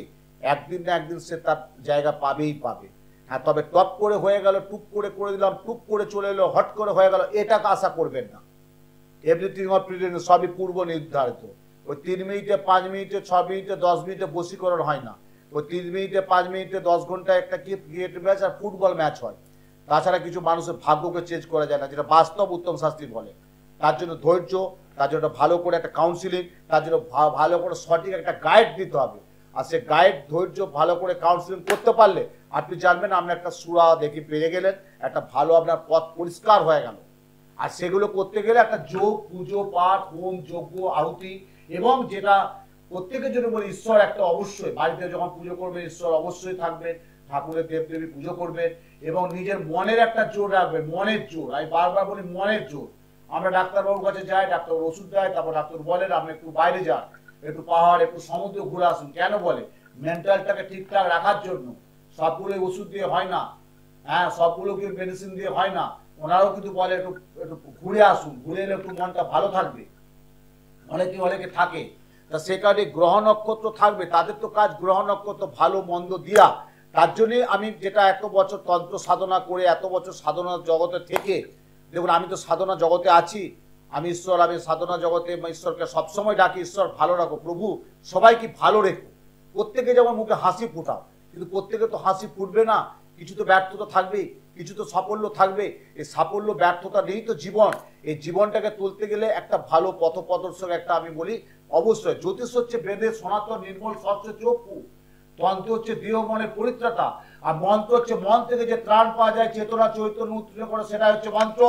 B: একদিন না একদিন সে তার জায়গা পাবেই পাবে। হ্যাঁ, তবে টপ করে হয়ে গেল, টুপ করে দিলাম, টুপ করে চলে এলো, হট করে হয়ে গেল, এটাকে আশা করবেন না। এভরিথিং অফ প্রিটেন্ড, সবই পূর্ব নির্ধারিত। ওই 3 মিনিটে 5 মিনিটে 6 মিনিটে 10 মিনিটে বশীকরণ হয় না। ওই 3 মিনিটে 5 মিনিটে 10 ঘন্টা একটা ক্রিকেট ম্যাচ আর ফুটবল ম্যাচ হয়। তাছাড়া কিছু মানুষের ভাগ্যকে চেঞ্জ করা যায় না, যেটা বাস্তব উত্তম শাস্ত্রী বলে। তার জন্য ধৈর্য, তার জন্য ভালো করে একটা কাউন্সিলিং, তার জন্য ভালো করে সঠিক একটা গাইড দিতে হবে। আর সে গাইড ধৈর্য ভালো করে কাউন্সিলিং করতে পারলে আপনি জানবেন আপনি একটা সুরা দেখে পেরে গেলেন, একটা ভালো আপনার পথ পরিষ্কার হয়ে গেল। আর সেগুলো করতে গেলে একটা যোগ পুজো পাঠ হোম যজ্ঞ আহুতি, এবং যেটা প্রত্যেকের জন্য বলি ঈশ্বর একটা অবশ্যই, বাড়িতে যখন পুজো করবেন ঈশ্বর অবশ্যই থাকবেন, ঠাকুরের দেবদেবী পুজো করবেন, এবং নিজের মনের একটা জোর রাখবেন। মনের জোর, আমি বারবার বলি মনের জোর। আমরা ডাক্তারবাবুর কাছে যাই, ডাক্তার ওষুধ দেয়, তারপর ডাক্তার বলেন আপনি একটু বাইরে যান, একটু পাহাড় একটু সমুদ্র ঘুরে আসুন। কেন বলে? মেন্টালটাকে ঠিকঠাক রাখার জন্য। সবগুলো ওষুধ দিয়ে হয় না, হ্যাঁ সবগুলো কি মেডিসিন দিয়ে হয় না। ওনারাও কিন্তু বলে একটু একটু ঘুরে আসুন, ঘুরে এলে একটু মনটা ভালো থাকবে। অনেকে অনেকে থাকে, তা সে কারণে গ্রহ নক্ষত্র থাকবে, তাদের তো কাজ গ্রহ নক্ষত্র ভালো মন্দ দিয়া। তার জন্যে আমি যেটা এত বছর তন্ত্র সাধনা করে, এত বছর সাধনা জগতে থেকে, দেখুন আমি তো সাধনা জগতে আছি, আমি ঈশ্বর, আমি সাধনা জগতে ঈশ্বরকে সবসময় ডাকি, ঈশ্বর ভালো রাখো প্রভু, সবাইকে ভালো রেখো। প্রত্যেকে যেমন মুখে হাসি ফোটাও, কিন্তু প্রত্যেকে তো হাসি ফুটবে না, কিছু তো ব্যর্থতা থাকবে, কিছু তো সাফল্য থাকবে। এই সাফল্য ব্যর্থতা নিয়েই তো জীবন। এই জীবনটাকে তুলতে গেলে একটা ভালো পথ প্রদর্শক একটা আমি বলি অবশ্যই। জ্যোতিষ হচ্ছে বেদের সনাতন নির্মল স্বচ্ছ চক্ষু, তন্ত্র হচ্ছে দেহ মনের পরিত্রাতা, আর মন্ত্র হচ্ছে মন থেকে যে ত্রাণ পাওয়া যায়, চেতনা চৈতন্য উত্তীর্ণ করে, সেটা হচ্ছে মন্ত্র।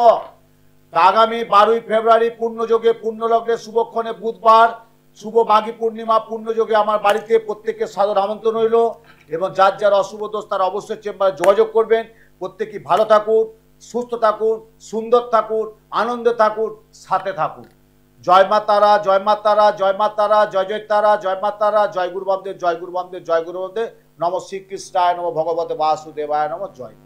B: আগামী 12 ফেব্রুয়ারি পূর্ণযোগে পূর্ণলগ্নে শুভক্ষণে বুধবার শুভ মাঘী পূর্ণিমা পূর্ণযোগে আমার বাড়িতে প্রত্যেকের সাদর আমন্ত্রণ রইল, এবং যার যার অশুভ দোষ তারা অবশ্যই চেম্বারে যোগাযোগ করবেন। প্রত্যেকেই ভালো থাকুন, সুস্থ থাকুন, সুন্দর থাকুন, আনন্দে থাকুন, সাথে থাকুন। জয় মা তারা, জয় মা তারা, জয় মা তারা, জয় জয় তারা, জয় মা তারা, জয় গুরু বামদেব, জয় গুরু বামদেব, জয় গুরু বামদেব। নম শ্রীকৃষ্ণায় নম, ভগবতে বাসুদেবায় নম, জয়।